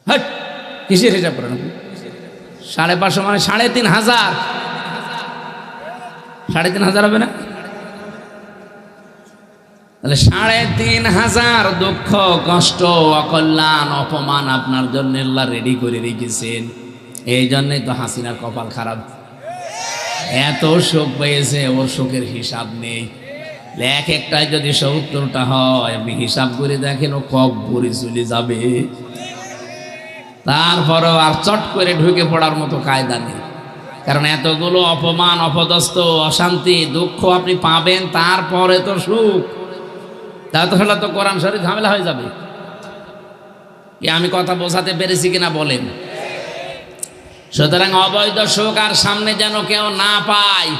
হট, কিসের হিসাব করেন আপনি? 550 মানে 3500। 3500 হবে না? তাহলে 3500 দুঃখ, কষ্ট, অকল্যাণ, অপমান আপনার জন্য আল্লাহ রেডি করে রেখেছেন। এই জন্যই তো হাসিনার কপাল খারাপ, এত সুখ পেয়েছে, ওর সুখের হিসাব নেই। এক একটাই যদি 70টা হয়, আপনি হিসাব করে দেখেন ও কবরে চলে যাবে। তারপরও আর চট করে ঢুকে পড়ার মতো কায়দা নেই, কারণ এতগুলো অপমান, অপদস্থ, অশান্তি, দুঃখ আপনি পাবেন, তারপরে তো সুখ। তাহলে তো কোরআন শরীফ ঝামেলা হয়ে যাবে। কি আমি কথা বোঝাতে পেরেছি কিনা বলেন? সুতরাং অবৈধ সুখ আর সামনে যেন কেউ না পায়।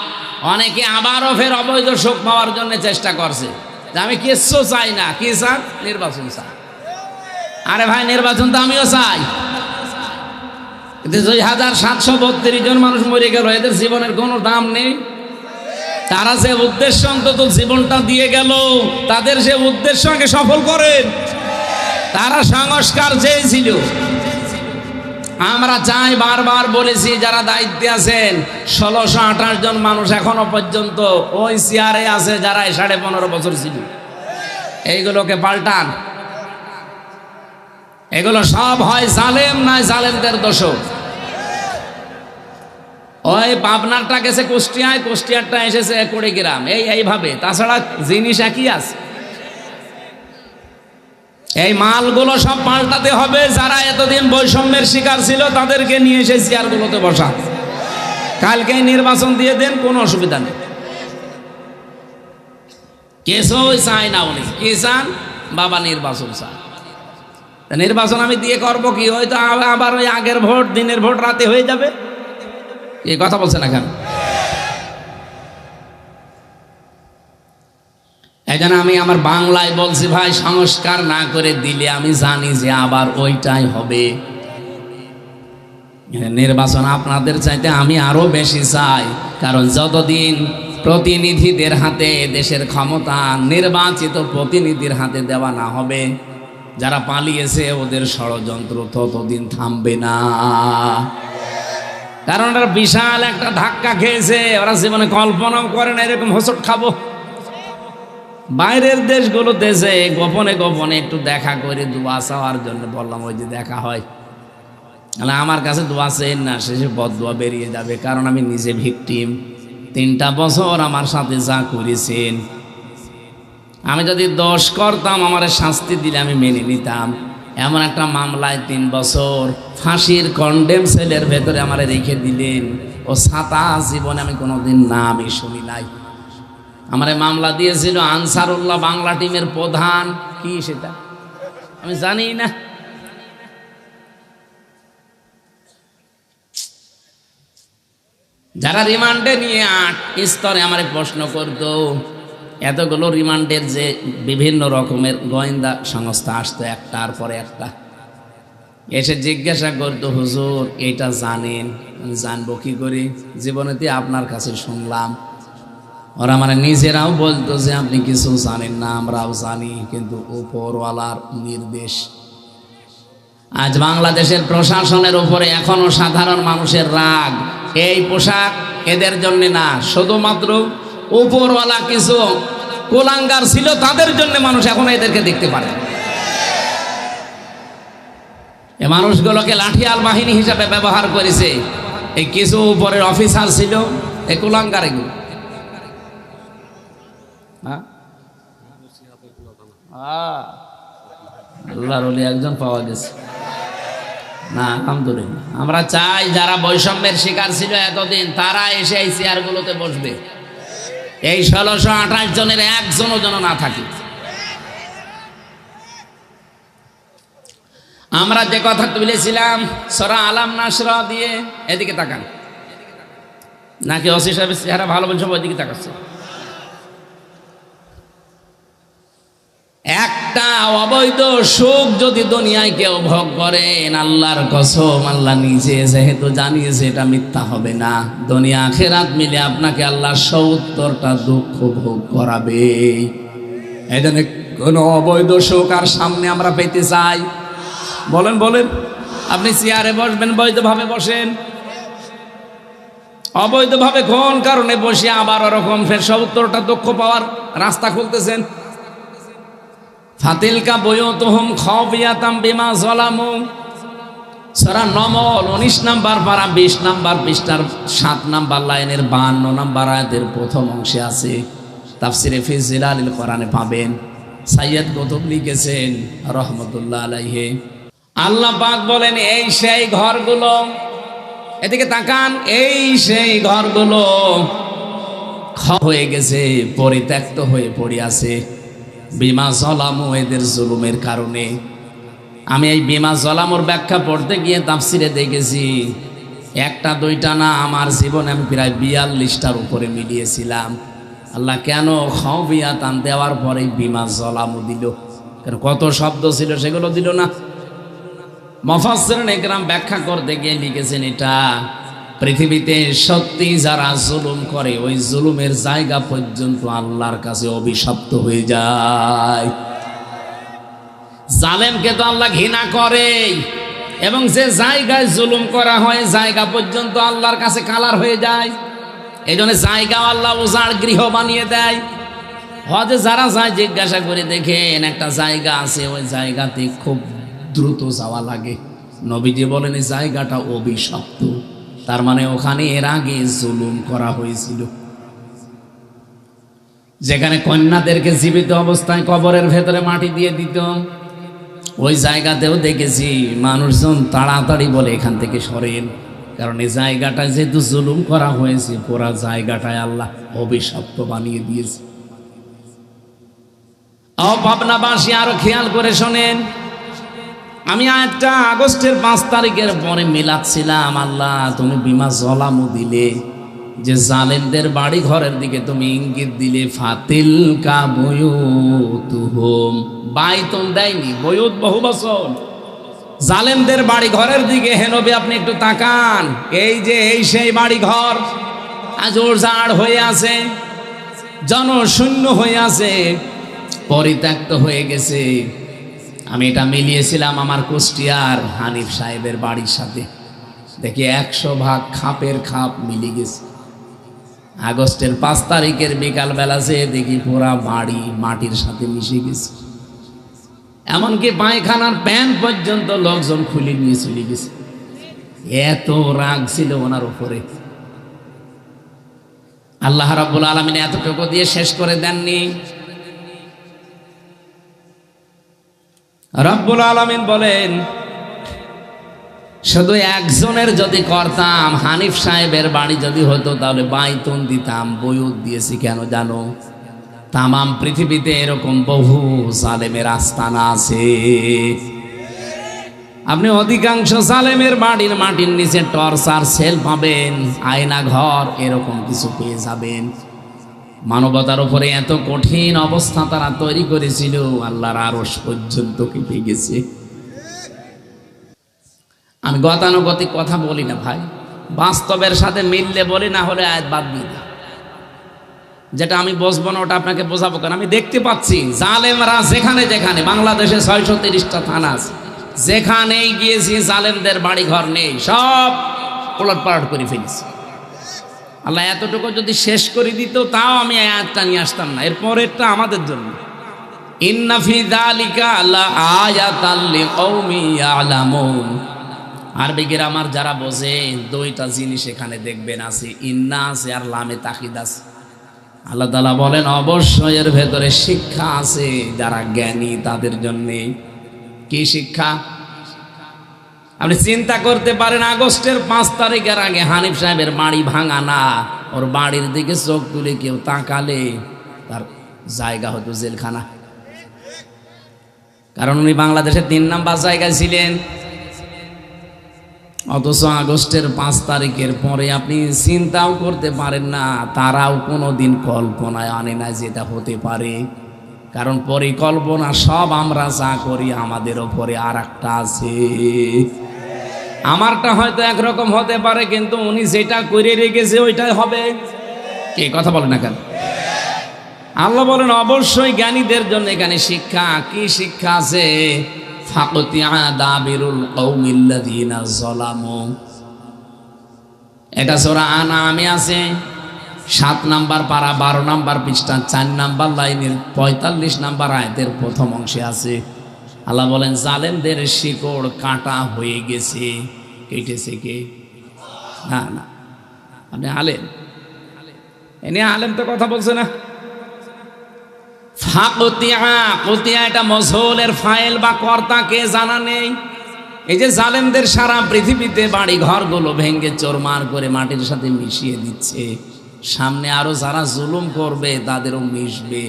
অনেকে আবারও ফের অবৈধ সুখ পাওয়ার জন্য চেষ্টা করছে, যে আমি কিচ্ছু চাই না। কি চান? নির্বাচন চাই। আরে ভাই, নির্বাচন তো আমিও চাই, কিন্তু 2732 জন মানুষ মরে গেল, এদের জীবনের কোনো দাম নেই। তারা যে উদ্দেশ্য অন্তত জীবনটা দিয়ে গেল, তাদের সে উদ্দেশ্য আগে সফল করেন। তারা সংস্কার চেয়েছিল। আমরা চাই, বারবার বলেছি, যারা দায়িত্বে আছেন, 1628 জন মানুষ এখনো পর্যন্ত ওই চেয়ারে আছে যারা 15.5 বছর ছিল। এইগুলোকে পাল্টান। এগুলো সব হয় জালেম, নয় জালেমদের দোষ। ওই পাবনারটা গেছে কুষ্টিয়ায়, কুষ্টিয়ারটা এসেছে কুড়িগ্রাম, এইভাবে। তাছাড়া জিনিস একই আছে। এই মালগুলো সব পাল্টাতে হবে। যারা এতদিন বৈষম্যের শিকার ছিল, তাদেরকে নিয়ে এসে চেয়ারগুলোতে বসা। কালকেই নির্বাচন দিয়ে দেন, কোনো অসুবিধা নেই। কেসই চায় না উনি। কি চান? বাবা নির্বাচন চান। নির্বাচন আমি দিয়ে করবো কি? হয়তো আবার ওই আগের ভোট, দিনের ভোট রাতে হয়ে যাবে। এই কথা বলছে না কেন? এই জন্য আমি আমার বাংলায় বলছি, ভাই সংস্কার না করে দিলে আমি জানি যে আবার ওইটাই হবে। নির্বাচন আপনাদের চাইতে আমি আরো বেশি চাই, কারণ যতদিন প্রতিনিধিদের হাতে দেশের ক্ষমতা নির্বাচিত প্রতিনিধির হাতে দেওয়া না হবে, যারা পালিয়েছে ওদের ষড়যন্ত্র ততদিন থামবে না। কারণ ওরা বিশাল একটা ধাক্কা খেয়েছে, ওরা জীবনে কল্পনাও করে না এরকম হোঁচট খাবো। বাইরের দেশগুলো দেশে গোপনে গোপনে একটু দেখা করে দোয়া চাওয়ার জন্য বললাম, ওই যে দেখা হয়, আমার কাছে দোয়া চেন না, শেষে বদদোয়া বেরিয়ে যাবে, কারণ আমি নিজে ভিকটিম। 3টা বছর আমার সাথে যা করেছেন, আমি যদি দোষ করতাম আমার শাস্তি দিলে আমি মেনে নিতাম। এমন একটা মামলায় 3 বছর ফাঁসির কন্ডেম সেলের ভেতরে আমার রেখে দিলেন। ও ছাতা জীবনে আমি কোনোদিন নামই শুনি নাই। আমার মামলা দিয়েছিল আনসারুল্লাহ বাংলা টিমের প্রধান, কি সেটা আমি জানি না। যারা রিমান্ডে নিয়ে 8 স্তরে আমার প্রশ্ন করত, এতগুলো রিমান্ডের যে বিভিন্ন রকমের গোয়েন্দা সংস্থা আসতো একটার পরে একটা, এসে জিজ্ঞাসা করতো, হুজুর এটা জানেন? আমি জানবো কি করে, জীবনেতে আপনার কাছে শুনলাম। ওরা মানে নিজেরাও বলতো যে আপনি কিছু জানেন না, আমরাও জানি, কিন্তু উপরওয়ালার নির্দেশ। আজ বাংলাদেশের প্রশাসনের উপরে এখনো সাধারণ মানুষের রাগ। এই পোশাক এদের জন্য না, শুধুমাত্র উপরওয়ালা কিছু কুলাঙ্গার ছিল তাদের জন্য মানুষ এখন এদেরকে দেখতে পারে। এই মানুষগুলোকে লাঠিয়াল বাহিনী হিসাবে ব্যবহার করেছে এই কিছু উপরের অফিসার ছিল, এই কুলাঙ্গার এগুলো। আল্লাহর ওলি একজন পাওয়া গেছে না, আলহামদুলিল্লাহ। আমরা চাই যারা বৈষম্যের শিকার ছিল এতদিন, তারা এসে এই চেয়ারগুলোতে বসবে। এই 1628 জনের একজনও যেন না থাকে। আমরা যে কথা তুলেছিলাম সূরা আলাম নাশরা দিয়ে, এদিকে তাকান, নাকি ওসি সাহেবের চেহারা ভালো বলছে, ওইদিকে তাকাচ্ছে। একটা অবৈধ সুখ যদি দুনিয়ায় কেউ ভোগ করেন, আল্লাহর কসম, আল্লাহ নিজে যেহেতু জানিয়েছে এটা মিথ্যা হবে না, দুনিয়া আখিরাত মিলে আপনাকে আল্লাহ 70টা দুঃখ ভোগ করাবে। এই জন্য কোনো অবৈধ সুখ আর সামনে আমরা পেতে চাই? বলেন বলেন, আপনি চেয়ারে বসবেন, বৈধভাবে বসেন। অবৈধভাবে কোন কারণে বসে আবার ওরকম ফের 70টা দুঃখ পাওয়ার রাস্তা খুলতেছেন? ফাতিলকা বুয়ুতুহুম খাওফিয়াতাম বিমা যালামু, সূরা নমল 19 নাম্বার পারা 20 নাম্বার পৃষ্ঠার 7 নাম্বার লাইনের 52 নাম্বার আয়াতের প্রথম অংশে আছে। তাফসিরে ফি জিলালিল কোরআনে পাবেন। সাইয়্যিদ কুতুব লিখেছেন রাহমাতুল্লাহ আলাইহি। আল্লাহ পাক বলেন, এই সেই ঘরগুলো, এদিকে তাকান, এই সেই ঘরগুলো হয়ে গেছে, পরিত্যক্ত হয়ে পড়ে আছে বিমা জলামু, এদের জুলুমের কারণে। আমি এই বিমা জলামুর ব্যাখ্যা পড়তে গিয়ে তাফসিরে দেখেছি, 1টা 2টা না, আমার জীবনে আমি প্রায় 42টার উপরে মিলিয়েছিলাম। আল্লাহ কেন খাওফিয়াতান দেওয়ার পরে বিমা জলামু দিল? কত শব্দ ছিল সেগুলো দিল না? মুফাসসিরিন ইকরাম ব্যাখ্যা করতে গিয়ে লিখেছেন, এটা পৃথিবীতে সত্যি যারা জুলুম করে ওই জুলুমের জায়গা পর্যন্ত আল্লাহর কাছে অভিশপ্ত হয়ে যায়। জালেমকে তো আল্লাহ ঘৃণা করে, এবং যে জায়গায় জুলুম করা হয় জায়গা পর্যন্ত আল্লাহর কাছে কালার হয়ে যায়। এই জন্য জায়গা আল্লাহ উজাড় গৃহ বানিয়ে দেয়। হজে যারা যায় জিজ্ঞাসা করে দেখেন, একটা জায়গা আছে, ওই জায়গাতে খুব দ্রুত যাওয়া লাগে। নবীজি বলেন এই জায়গাটা অভিশপ্ত, তার মানে ওখানে এর আগে জুলুম করা হয়েছিল। যেখানে কন্যাদেরকে জীবিত অবস্থায় কবরের ভেতরে মাটি দিয়ে দিত, ওই জায়গাতেও দেখেছি মানুষজন তাড়াতাড়ি বলে এখান থেকে সরেন, কারণ এই জায়গাটায় যেহেতু জুলুম করা হয়েছে, পুরা জায়গাটায় আল্লাহ অভিশপ্ত বানিয়ে দিয়েছে। পাবনাবাসী আরো খেয়াল করে শোনেন, আমি একটা আগস্টের 5 তারিখের পরে মিলাচ্ছিলাম, আল্লাহ তুমি বিমা জলামু দিলে, যে জালেমদের বাড়ি ঘরের দিকে তুমি ইঙ্গিত দিলে, ফাতিলকা বুয়ুতুহুম, বাইতুন দেয়নি, বুয়ুত বহু বছর, জালেমদের বাড়ি ঘরের দিকে। হে নবী আপনি একটু তাকান, এই যে এই সেই বাড়ি ঘর আজ উজাড় হয়ে আছে, জনশূন্য হয়ে আছে, পরিত্যক্ত হয়ে গেছে। আমি এটা মিলিয়েছিলাম আমার কুষ্টিয়ার হানিফ সাহেবের বাড়ির সাথে, দেখি 100 ভাগ খাপের খাপ মিলে গেছে। আগস্টের 5 তারিখের বিকাল বেলা যে দেখি পুরা বাড়ি মাটির সাথে মিশে গেছে, এমনকি পায়খানার প্যান্ট পর্যন্ত লোকজন খুলে নিয়ে চলে গেছে। এত রাগ ছিল ওনার উপরে। আল্লাহ রাব্বুল আলামিন এতটুকু দিয়ে শেষ করে দেননি। রাব্বুল আলামিন বলেন, শুধু একজনের যদি করতাম, হানিফ সাহেবের বাড়ি যদি হতো তাহলে বাইতুন দিতাম। বয়ুত দিয়েছি কেন জানো? তামাম পৃথিবীতে এরকম বহু জালেমের আস্তানা আছে। আপনি অধিকাংশ জালেমের বাড়ির মাটির নিচে টর্চার সেল পাবেন, আয়না ঘর এরকম কিছু পেয়ে যাবেন। মানবতার উপরে এত কঠিন অবস্থা তারা তৈরি করেছিল, আল্লাহর আরশ পর্যন্ত কেঁপে গেছে। আমি গতানুগতিক কথা বলি না ভাই, বাস্তবের সাথে মিললে বলি, না হলে আয়াত বাদ দিই না। যেটা আমি বসবো না ওটা আপনাকে বোঝাবো কেন? আমি দেখতে পাচ্ছি জালেমরা যেখানে যেখানে, বাংলাদেশে 630টা থানা আছে, যেখানেই গিয়েছি জালেমদের বাড়ি ঘর নেই, সব উলটপালট করে ফেলেছি। আল্লাহ এতটুকু যদি শেষ করে দিত তাও আমি আয়াতটা নিয়ে আসতাম না। এরপরেরটা আমাদের জন্য, ইন্না ফি যালিকা লাআয়াতাল লিকাউমি ইয়ালামুন। আরবি গ্রামার যারা বোঝে, দুইটা জিনিস এখানে দেখবেন আছে, ইন্না আছে আর লামে তাকিদ আছে। আল্লাহ তাআলা বলেন অবশ্যই এর ভেতরে শিক্ষা আছে যারা জ্ঞানী তাদের জন্য। কি শিক্ষা? আপনি চিন্তা করতে পারেন, আগস্টের 5 তারিখের আগে হানিফ সাহেবের বাড়ি ভাঙা না, ওর বাড়ির দিকে চোখ তুলে কেউ তাকালে তার জায়গা হতো জেলখানা। কারণ উনি বাংলাদেশের 3 নাম্বার জায়গায় ছিলেন। অথচ আগস্টের 5 তারিখের পরে আপনি চিন্তাও করতে পারেন না, তারাও কোনোদিন কল্পনায় আনে না যেটা হতে পারে। কারণ পরিকল্পনা সব আমরা যা করি আমাদের ওপরে আর একটা আছে। আমারটা হয়তো একরকম হতে পারে, কিন্তু উনি যেটা করে রেখেছে ওইটাই হবে। কে কথা বলে না কেন? আল্লাহ বলেন অবশ্যই জ্ঞানীদের জন্য এখানে শিক্ষা। কি শিক্ষা আছে? ফাকতিয়া দাবিরুল কওমিল্লাযিনা যালামু। এটা সূরা আনআমে আছে, 7 নাম্বার পারা, 12 নাম্বার পৃষ্ঠা, 4 নাম্বার লাইনের 45 নাম্বার আয়াতের প্রথম অংশে আছে। আল্লাহ বলেন জালেমদের শিকড় কাটা হয়ে গেছে। কেটেছে কে? না না, আপনি আলেম, এনে আলেম তো কথা বলছে না। ফাকতিয়া, এটা মজহুলের ফাইল বা কর্তা কে জানা নেই। এই যে জালেমদের সারা পৃথিবীতে বাড়ি ঘরগুলো ভেঙ্গে চোরমার করে মাটির সাথে মিশিয়ে দিচ্ছে, সামনে আরো যারা জুলুম করবে তাদেরও মিশবে।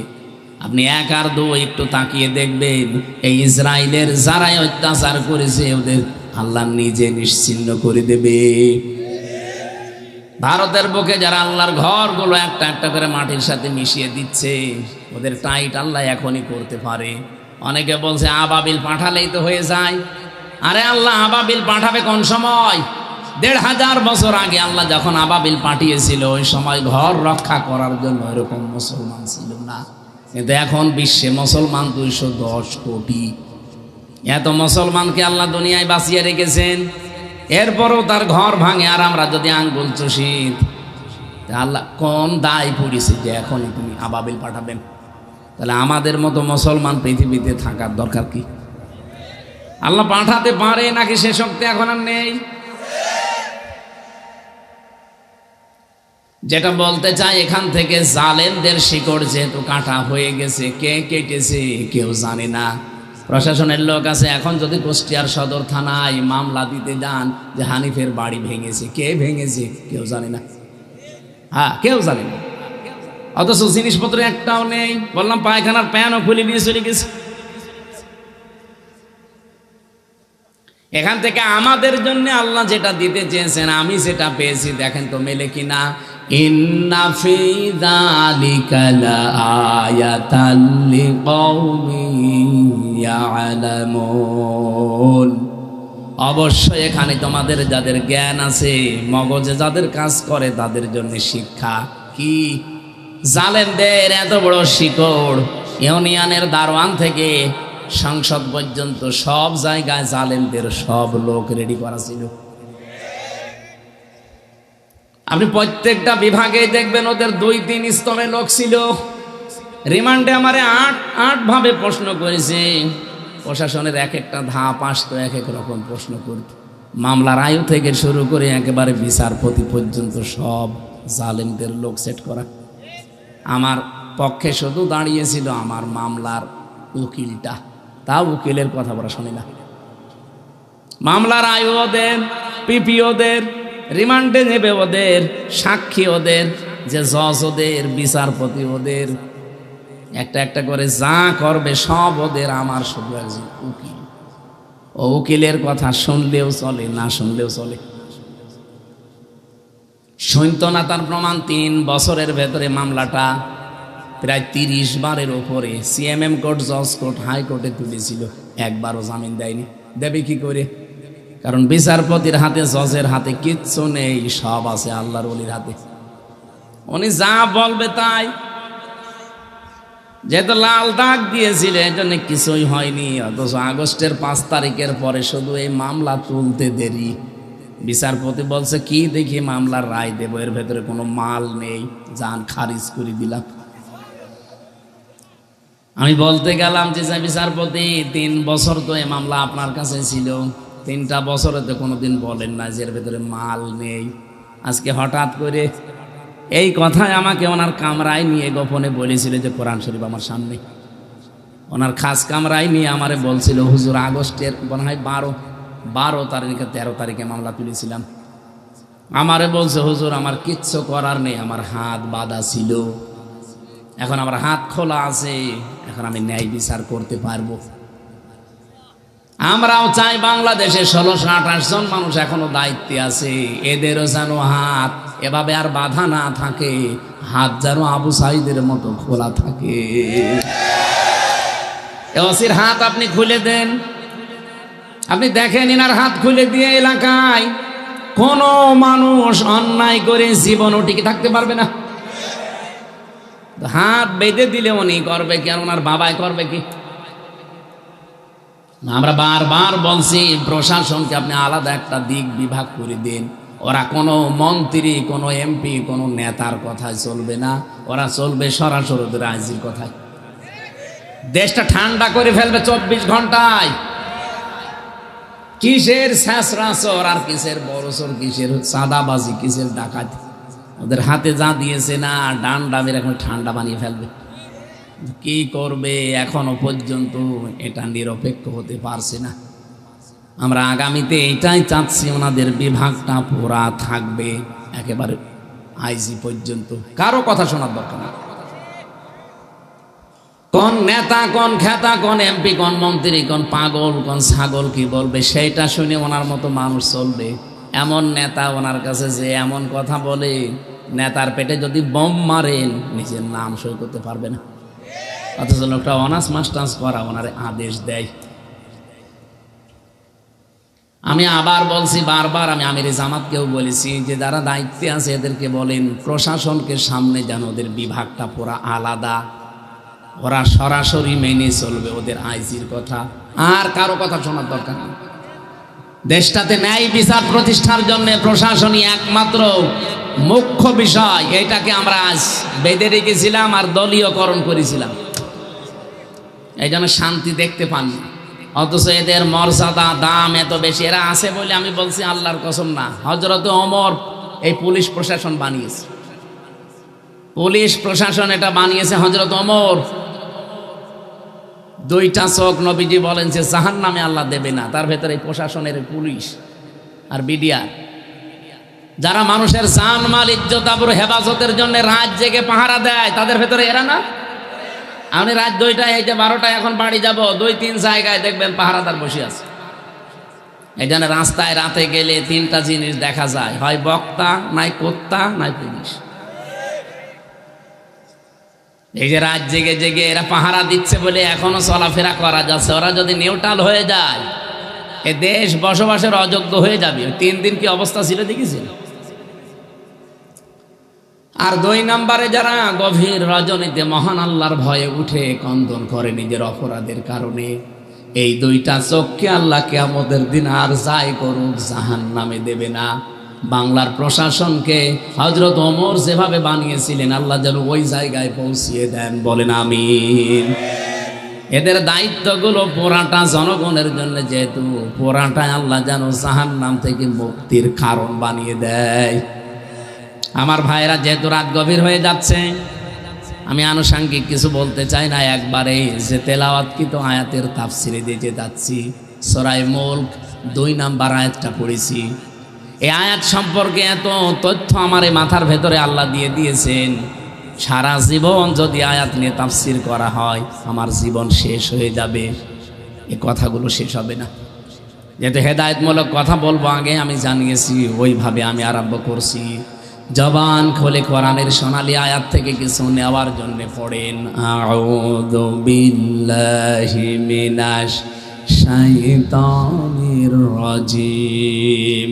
আপনি 1 আর 2 একটু তাকিয়ে দেখবেন, এই ইসরায়েলের যারাই অত্যাচার করেছে ওদের আল্লাহ নিজে নিশ্চিহ্ন করে দেবে। ভারতের বুকে যারা আল্লাহর ঘরগুলো একটা একটা করে মাটির সাথে মিশিয়ে দিচ্ছে, ওদের টাইট আল্লাহ এখনই করতে পারে। অনেকে বলছে আবাবিল পাঠালেই তো হয়ে যায়। আরে আল্লাহ আবাবিল পাঠাবে কোন সময়? 1500 বছর আগে আল্লাহ যখন আবাবিল পাঠিয়েছিল, ওই সময় ঘর রক্ষা করার জন্য এরকম মুসলমান ছিল না। কিন্তু এখন বিশ্বে মুসলমান 210 কোটি। এত মুসলমানকে আল্লাহ দুনিয়ায় বাঁচিয়ে রেখেছেন, এরপরও তার ঘর ভাঙে। আর আমরা যদি আঙ্গুল চষি, আল্লাহ কোন দায় পড়েছে যে এখনই তুমি আবাবিল পাঠাবেন? তাহলে আমাদের মতো মুসলমান পৃথিবীতে থাকার দরকার কি? আল্লাহ পাঠাতে পারে নাকি সে শক্তি এখন আর নেই? যেটা বলতে চাই, এখান থেকে জালেমদের শিকড় যেহেতু কাটা হয়ে গেছে, কে কেটেছে কেউ জানে না। প্রশাসনের লোক আছে, এখন যদি কুষ্টিয়ার সদর থানায় মামলা দিতে যান যে হানিফের বাড়ি ভেঙেছে, কে ভেঙেছে কেউ জানে না। হ্যাঁ, কেউ জানে না। অথচ জিনিসপত্র একটাও নেই। বললাম পায়খানার প্যানও খুলে নিয়ে চলে গেছে। এখান থেকে আমাদের জন্য আল্লাহ যেটা দিতে চেয়েছেন, আমি যেটা পেয়েছি, দেখেন তো মেলে কিনা। ইন্না ফি যালিকা লাআয়াতাল লিকাওমিন ইয়ালামুন। অবশ্যই এখানে তোমাদের যাদের জ্ঞান আছে, মগজে যাদের কাজ করে তাদের জন্য শিক্ষা। কি? জালেমদের এত বড় শিকড়, ইউনিয়নের দারোয়ান থেকে সংসদ পর্যন্ত সব জায়গায় জালেমদের সব লোক রেডি করা ছিল। আপনি প্রত্যেকটা বিভাগে দেখবেন ওদের 2-3 স্তরে লোক ছিল। রিমান্ডে আমারে 8 ভাবে প্রশ্ন করেছে। প্রশাসনের এক একটা ধাপ আসতো, এক এক রকম প্রশ্ন করত। মামলার আয়ু থেকে শুরু করে একেবারে বিচারপতি পর্যন্ত সব জালেমদের লোক সেট করা। আমার পক্ষে শুধু দাঁড়িয়েছিল আমার মামলার উকিলটা, তা উকিলের কথা বলা শুনি না। মামলার আয়ু ওদের, পিপি ওদের, রিমান্ডে নেবে ওদের, সাক্ষী ওদের, যে জজ ওদের, বিচারপতি ওদের, একটা একটা করে যা করবে সব ওদের। আমার শুধু একজন উকিল, ও উকিলের কথা শুনলেও চলে, না শুনলেও চলে। শুনত না তার প্রমাণ 3 বছরের ভেতরে মামলাটা প্রায় 30 বারের ওপরে সিএমএম কোর্ট, জজ কোর্ট, হাইকোর্টে তুলেছিল, একবারও জামিন দেয়নি। দেবে কি করে? কারণ বিচারপতির হাতে, জজের হাতে কিচ্ছু নেই, সব আছে আল্লাহর ওলির হাতে। উনি যা বলবে তাই। যেহেতু লাল দাগ দিয়েছিল এই জন্য কিছুই হয়নি, অথচ আগস্টের 5 তারিখের পরে শুধু এই মামলা তুলতে দেরি। বিচারপতি বলছে কি দেখি মামলার রায় দেব, এর ভেতরে কোনো মাল নেই, জান খারিজ করে দিলাম। আমি বলতে গেলাম যে বিচারপতি 3 বছর তো এই মামলা আপনার কাছে ছিল, 3টা বছরে তো কোনোদিন বলেন না যে এর ভেতরে মাল নেই। আজকে হঠাৎ করে এই কথায় আমাকে ওনার কামরায় নিয়ে গোপনে বলেছিল যে কোরআন শরীফ আমার সামনে, ওনার খাস কামরায় নিয়ে আমারে বলছিল হুজুর আগস্টের মনে হয় 12 তারিখে 13 তারিখে মামলা তুলেছিলাম। আমারে বলছে হুজুর আমার কিচ্ছু করার নেই, আমার হাত বাঁধা ছিল, এখন আমার হাত খোলা আছে, এখন আমি ন্যায় বিচার করতে পারবো। আমরাও চাই বাংলাদেশে 1628 জন মানুষ এখনো দায়িত্বে আছে, এদেরও যেন হাত এভাবে আর বাধা না থাকে, হাত যেন আবু সাইদের মতো খোলা থাকে। ওসির হাত আপনি খুলে দেন, আপনি দেখেন এনার হাত খুলে দিয়ে এলাকায় কোনো মানুষ অন্যায় করে জীবনও টিকে থাকতে পারবে না। হাত বেঁধে দিলে উনি করবে কি, আর ওনার বাবাই করবে কি? আমরা বারবার বলছি প্রশাসনকে আপনি আলাদা একটা দিক বিভাগ করে দিন। ওরা কোনো মন্ত্রী, কোনো এমপি, কোনো নেতার কথায় চলবে না, ওরা চলবে সরাসরি ওদের আইজির কথায়। দেশটা ঠান্ডা করে ফেলবে 24 ঘন্টায়। কিসের শেষরাচর আর কিসের বড়সর, কিসের চাঁদাবাজি, কিসের ডাকাতি, ওদের হাতে যা দিয়েছে না ডান্ডা মেরে এখন ঠান্ডা বানিয়ে ফেলবে। কি করবে এখনো পর্যন্ত এটা নিরপেক্ষ হতে পারছে না। আমরা আগামীতে এটাই চাচ্ছি, ওনাদের বিভাগটা পুরা থাকবে একেবারে আইজি পর্যন্ত, কারো কথা শোনার দরকার না। কোন নেতা, কোন খেতা, কোন এমপি, কোন মন্ত্রী, কোন পাগল, কোন ছাগল কি বলবে সেইটা শুনে ওনার মতো মানুষ চলবে। এমন নেতা ওনার কাছে যে এমন কথা বলে, নেতার পেটে যদি বোম মারেন নিজের নাম সই করতে পারবে না, অথচ লোকটা অনার্স মাস্টার্স করা ওনারে আদেশ দেয়। আমি আবার বলছি বারবার, আমি আমির জামাতকেও বলেছি যে যারা দায়িত্বে আছে এদেরকে বলেন প্রশাসনকে সামনে যেন ওদের বিভাগটা পুরা আলাদা, ওরা সরাসরি মেনে চলবে ওদের আইজির কথা, আর কারো কথা শোনার দরকার নেই। দেশটাতে ন্যায় বিচার প্রতিষ্ঠার জন্য প্রশাসনই একমাত্র মুখ্য বিষয়। এটাকে আমরা আজ বেঁধে রেখেছিলাম আর দলীয়করণ করেছিলাম, এই জন্য শান্তি দেখতে পাননি। অথচ এদের মর্যাদা দাম এত বেশি, এরা আছে বলে আমি বলছি আল্লাহর কসম না, হযরত ওমর এই পুলিশ প্রশাসন বানিয়েছে, পুলিশ প্রশাসন এটা বানিয়েছে হযরত ওমর। 2টা চোখ নবীজি বলেন যে জাহান্নামে আল্লাহ দেবে না, তার ভেতরে এই প্রশাসনের পুলিশ আর বিডিআর, যারা মানুষের জান মাল ইজ্জত আবরু হেফাজতের জন্য রাত জেগে পাহারা দেয়, তাদের ভেতরে এরা না। আমি রাত 2টায়, এই যে 12টায় এখন বাড়ি যাব, 2-3 জায়গায় দেখবেন পাহারাদার বসে আছে। এই জন্য রাস্তায় রাতে গেলে 3টা জিনিস দেখা যায়, হয় বক্তা, নাই কোত্তা, নাই পুলিশ। এই যে রাত জেগে জেগে এরা পাহারা দিচ্ছে বলে এখনো চলাফেরা করা যাচ্ছে। ওরা যদি নিউট্রাল হয়ে যায় এ দেশ বসবাসের অযোগ্য হয়ে যাবে। 3 দিন কি অবস্থা ছিল দেখেছেন? আর 2 নম্বরে যারা গভীর রজনীতে মহান আল্লাহর ভয়ে উঠে কন্দন করে নিজের অপরাধের কারণে, এই 2টা চোখকে আল্লাহ কিয়ামতের দিন আর যাই করুক জাহান্নামে দেবে না। বাংলার প্রশাসনকে হযরত ওমর যেভাবে বানিয়েছিলেন আল্লাহ যেন ওই জায়গায় পৌঁছিয়ে দেন, বলেন আমিন। এদের দায়িত্বগুলো পুরাটা জনগণের জন্য, যেহেতু পুরাটা আল্লাহ যেন জাহান্নাম থেকে মুক্তির কারণ বানিয়ে দেয়। আমার ভাইরা, যেহেতু রাত গভীর হয়ে যাচ্ছে, আমি আনুষঙ্গিক কিছু বলতে চাই না, একবারে যে তেলাওয়াতকৃত আয়াতের তাফসিরে দিয়ে যাচ্ছি। সূরা মুলক 2 নম্বর আয়াতটা পড়েছি। এই আয়াত সম্পর্কে এত তথ্য আমার এই মাথার ভেতরে আল্লাহ দিয়ে দিয়েছেন, সারা জীবন যদি আয়াত নিয়ে তাফসির করা হয় আমার জীবন শেষ হয়ে যাবে, এই কথাগুলো শেষ হবে না। যেহেতু হেদায়েতমূলক কথা বলবো আগে আমি জানিয়েছি, ওইভাবে আমি আরম্ভ করছি। জবান খোলে কোরআনের সোনালী আয়াত থেকে কিছু নেওয়ার জন্য পড়েন। আউযু বিল্লাহি মিনাশ শাইতানির রাজিম,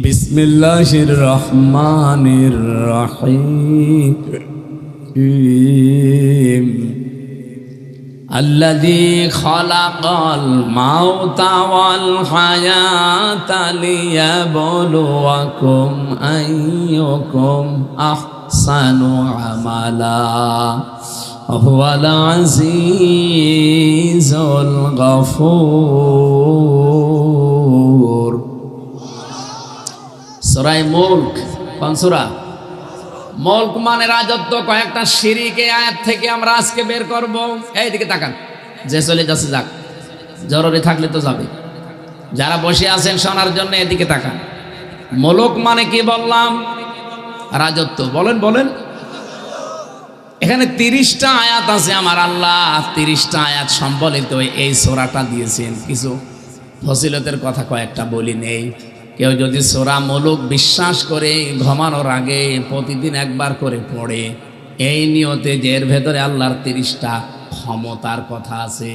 বিসমিল্লাহির রহমানির রহিম। الذي خلق الموت والحياة ليبلوكم أيكم أحسن عملا وهو العزيز الغفور। সূরা মুলক, কোন সূরা? মুলক মানে রাজত্ব। কয়েকটা শিরিক এই আয়াত থেকে আমরা আজকে বের করব। এইদিকে তাকান, যে চলে যাচ্ছে যাক, জরুরি থাকলে তো যাবে। যারা বসে আছেন শোনার জন্য এদিকে তাকান। মুলক মানে কি বললাম? রাজত্ব। বলেন বলেন। এখানে 30টা আয়াত আছে। আমার আল্লাহ 30টা আয়াত সম্বলিত এই সূরাটা দিয়েছেন। কিছু ফজিলতের কথা কয়েকটা বলি নেই। কেউ যদি সূরা মুলক বিশ্বাস করে ঘুমানোর আগে প্রতিদিন একবার করে পড়ে, এই নিয়তে যে এর ভেতরে আল্লাহর 30টা ক্ষমতার কথা আছে,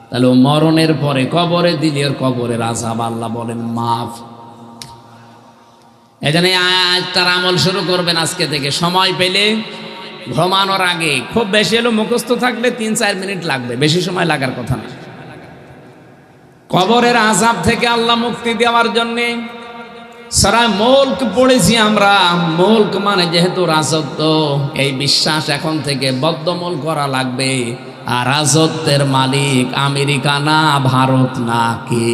তাহলে ও মরণের পরে কবরে দিলে ওর কবরের আযাব আল্লাহ বলেন মাফ। এজন্য এই আয়াতটার আমল শুরু করবেন আজকে থেকে। সময় পেলে ঘুমানোর আগে, খুব বেশি হলো মুখস্থ থাকলে 3-4 মিনিট লাগবে, বেশি সময় লাগার কথা না। কবরের আযাব থেকে আল্লাহ মুক্তি দেওয়ার জন্যে সূরা মুলক পড়েছি আমরা। মুলক মানে যেহেতু রাজত্ব, এই বিশ্বাস এখন থেকে বদ্ধমূল করা লাগবে। আর রাজত্বের মালিক আমেরিকা না, ভারত না, কি?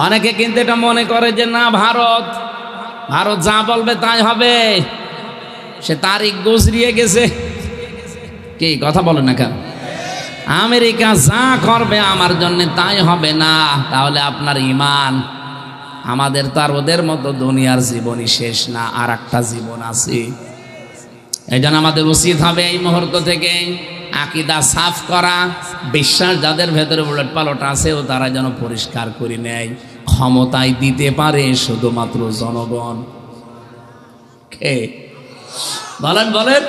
অনেকে কিন্তু এটা মনে করে যে না, ভারত যা বলবে তাই হবে। সে তারিখ গুজরিয়ে গেছে। কি কথা বলেন না কেন? আমেরিকা যা করবে আমার জন্য তাই হবে না। তাহলে আপনার ঈমান। আমাদের তো আর ওদের মতো দুনিয়ার জীবনই শেষ না, আর একটা জীবন আছে। এই জন্য আমাদের উচিত হবে এই মুহূর্ত থেকে আকীদা সাফ করা। বিশ্বাস যাদের ভেতরে উলট পালট আছে ও তারা যেন পরিষ্কার করে নেয়। ক্ষমতায় দিতে পারে শুধুমাত্র জনগণ। কে? বলেন বলেন।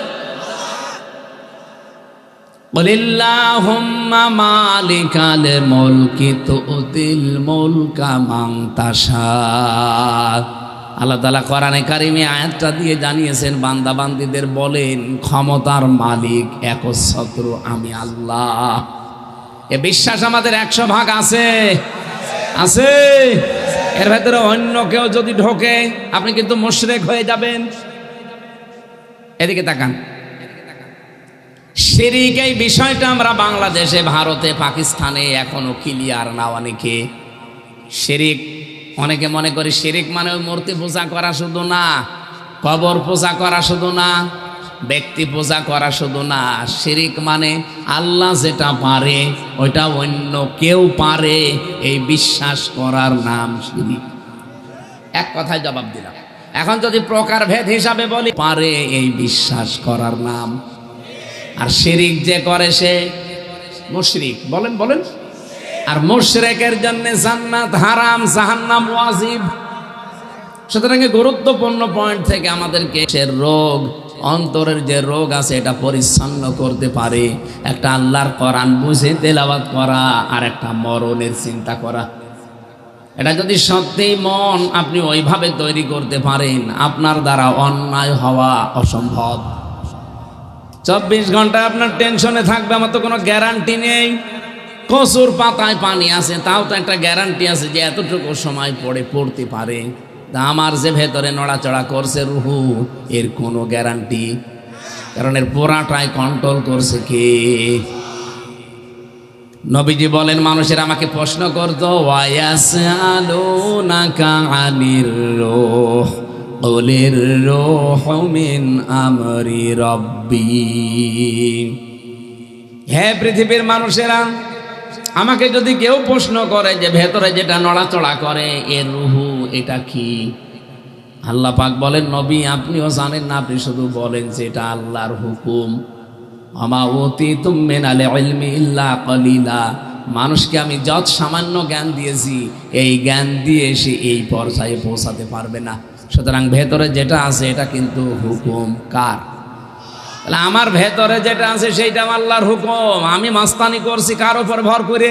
বলিল্লাহুম্মা মালিকাল মুলকি তুতিল মুলকা মান তাশা। আল্লাহ তাআলা কোরআনে কারিমে আয়াতটা দিয়ে জানিয়েছেন, বান্দা বান্দীদের বলেন ক্ষমতার মালিক একচ্ছত্র আমি আল্লাহ। এ বিশ্বাস আমাদের 100 ভাগ আছে। আছে। এর ভেতরে অন্য কেউ যদি ঢোকে আপনি কিন্তু মুশরিক হয়ে যাবেন। এদিকে তাকান। শিরিক, এই বিষয়টা আমরা বাংলাদেশে, ভারতে, পাকিস্তানে এখনো ক্লিয়ার না। অনেকে শিরিক, অনেকে মনে করে শিরিক মানে ওই মূর্তি পূজা করা শুধু না, কবর পূজা করা শুধু না, ব্যক্তি পূজা করা শুধু না। শিরিক মানে আল্লাহ যেটা পারে ওইটা অন্য কেউ পারে, এই বিশ্বাস করার নাম শিরিক। এক কথায় জবাব দিলাম। এখন যদি প্রকারভেদ হিসাবে বলি, পারে এই বিশ্বাস করার নাম। আর শিরিক যে করে সে মুশরিক। বলেন বলেন। আর মুশরিকের জন্য জান্নাত হারাম, জাহান্নাম ওয়াজিব। সুতরাং গুরুত্বপূর্ণ পয়েন্ট থেকে আমাদেরকে সে রোগ, অন্তরের যে রোগ আছে এটা পরিচ্ছন্ন করতে পারে একটা আল্লাহর কোরআন বুঝে তেলাওয়াত করা, আর একটা মরণের চিন্তা করা। এটা যদি সত্যিই মন আপনি ওইভাবে তৈরি করতে পারেন, আপনার দ্বারা অন্যায় হওয়া অসম্ভব। 24 ঘন্টা আপনার টেনশনে থাকবে আমার তো কোনো গ্যারান্টি নেই। কচুর পাতায় পানি আছে, তাও তো একটা গ্যারান্টি আছে যে এতটুকু সময় পড়তে পারে। তা আমার যে ভেতরে নড়াচড়া করছে রুহু, এর কোনো গ্যারান্টি, কারণ এর পুরাটাই কন্ট্রোল করছে কে? নবীজি বলেন মানুষের আমাকে প্রশ্ন করতো ওয়ায়াসআলুনাকা আনির রূহ কুলির রূহু মিন আমরি রাব্বি। হে পৃথিবীর মানুষেরা, আমাকে যদি কেউ প্রশ্ন করে যে ভেতরে যেটা নড়াচড়া করে এর রুহু এটা কি, আল্লাহ পাক বলেন নবী আপনিও জানেন না, আপনি শুধু বলেন যে এটা আল্লাহর হুকুম। আমা উতীতুম মিনাল ইলমি ইল্লা কলিলা। মানুষকে আমি যত সামান্য জ্ঞান দিয়েছি এই জ্ঞান দিয়ে সে এই পর্যায়ে পৌঁছাতে পারবে না। সুতরাং ভেতরে যেটা আছে এটা কিন্তু হুকুম কার? তাহলে আমার ভেতরে যেটা আছে সেইটা আল্লাহর হুকুম। আমি মাস্তানি করছি কার উপর ভর করে?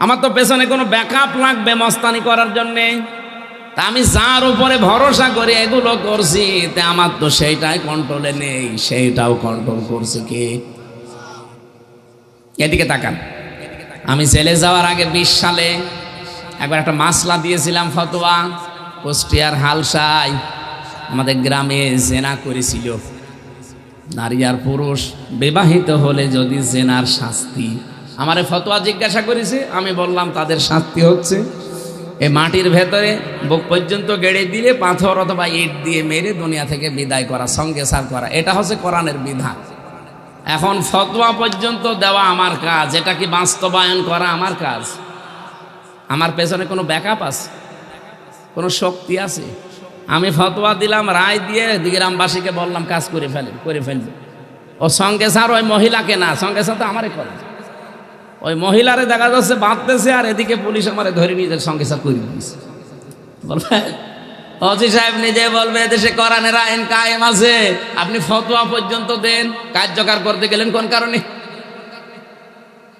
আমার তো পেছনে কোনো ব্যাকআপ লাগবে মাস্তানি করার জন্যে। তা আমি যার উপরে ভরসা করে এগুলো করছি তা আমার তো সেইটাই কন্ট্রোলে নেই, সেইটাও কন্ট্রোল করছে কে? এদিকে তাকান। আমি জেলে যাওয়ার আগে 20 সালে একবার একটা মাসলা দিয়েছিলাম ফতোয়া। কুষ্টিয়ার হালসায় আমাদের গ্রামে জেনা করেছিল নারী আর পুরুষ, বিবাহিত হলে যদি জেনার শাস্তি। আমারে ফতোয়া জিজ্ঞাসা করেছে, আমি বললাম তাদের শাস্তি হচ্ছে এই মাটির ভেতরে বুক পর্যন্ত গেড়ে দিলে পাথর অথবা ইট দিয়ে মেরে দুনিয়া থেকে বিদায় করা, সঙ্গে সার করা। এটা হচ্ছে কোরআনের বিধান। এখন ফতোয়া পর্যন্ত দেওয়া আমার কাজ, এটা কি বাস্তবায়ন করা আমার কাজ? আমার পেছনে কোনো ব্যাকআপ আছে, কোনো শক্তি আছে? আমি ফতোয়া দিলাম, রায় দিয়ে গ্রামবাসীকে বললাম কাজ করে ফেলবে। ও সঙ্গে স্যার ওই মহিলাকে না, সঙ্গে স্যার তো আমারে করে। ওই মহিলারে দেখা যাচ্ছে বাঁধতেছে আর এদিকে পুলিশ আমারে ধরে নিয়ে সঙ্গে স্যার করে দিয়েছে। বলবে ওসি সাহেব নিজে বলবে এদেশে কোরআনের আইন কায়েম আছে, আপনি ফতোয়া পর্যন্ত দেন, কার্যকর করতে গেলেন কোন কারণে?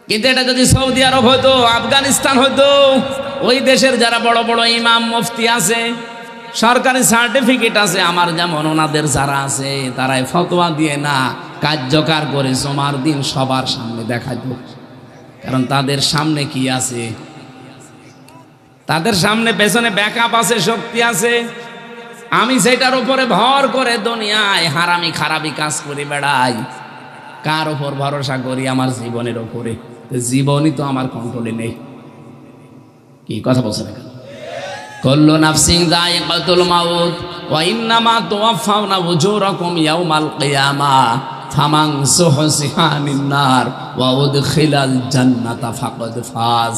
কিন্তু এটা যদি সৌদি আরব হতো, আফগানিস্তান হতো, ওই দেশের যারা বড় বড় ইমাম মুফতি আছে, সরকারি সার্টিফিকেট আছে আমার যেমন, ওনাদের যারা আছে তারাই ফতোয়া দিয়ে না কার্যকর করে জমার দিন সবার সামনে দেখাতো। কারণ তাদের সামনে কি আছে? তাদের সামনে পেছনে ব্যাকআপ আছে, শক্তি আছে। আমি সেটার উপরে ভর করে দুনিয়ায় হারামি খারাপি কাজ করে বেড়াই। কার উপর ভরসা করি? আমার জীবনের উপরে। জীবনই তো আমার কন্ট্রোলে নেই। কি কথা বলছেন এখন? কুল্লু নাফসিন যায়িকাতুল মাউত ওয়া ইন্নামা তুওয়াফাউনা উজুরাকুম ইয়াউমাল কিয়ামাহ ফামান সুহসিহা আনিন নার ওয়া উদখিলাল জান্নাতা ফাকাদ ফাজ।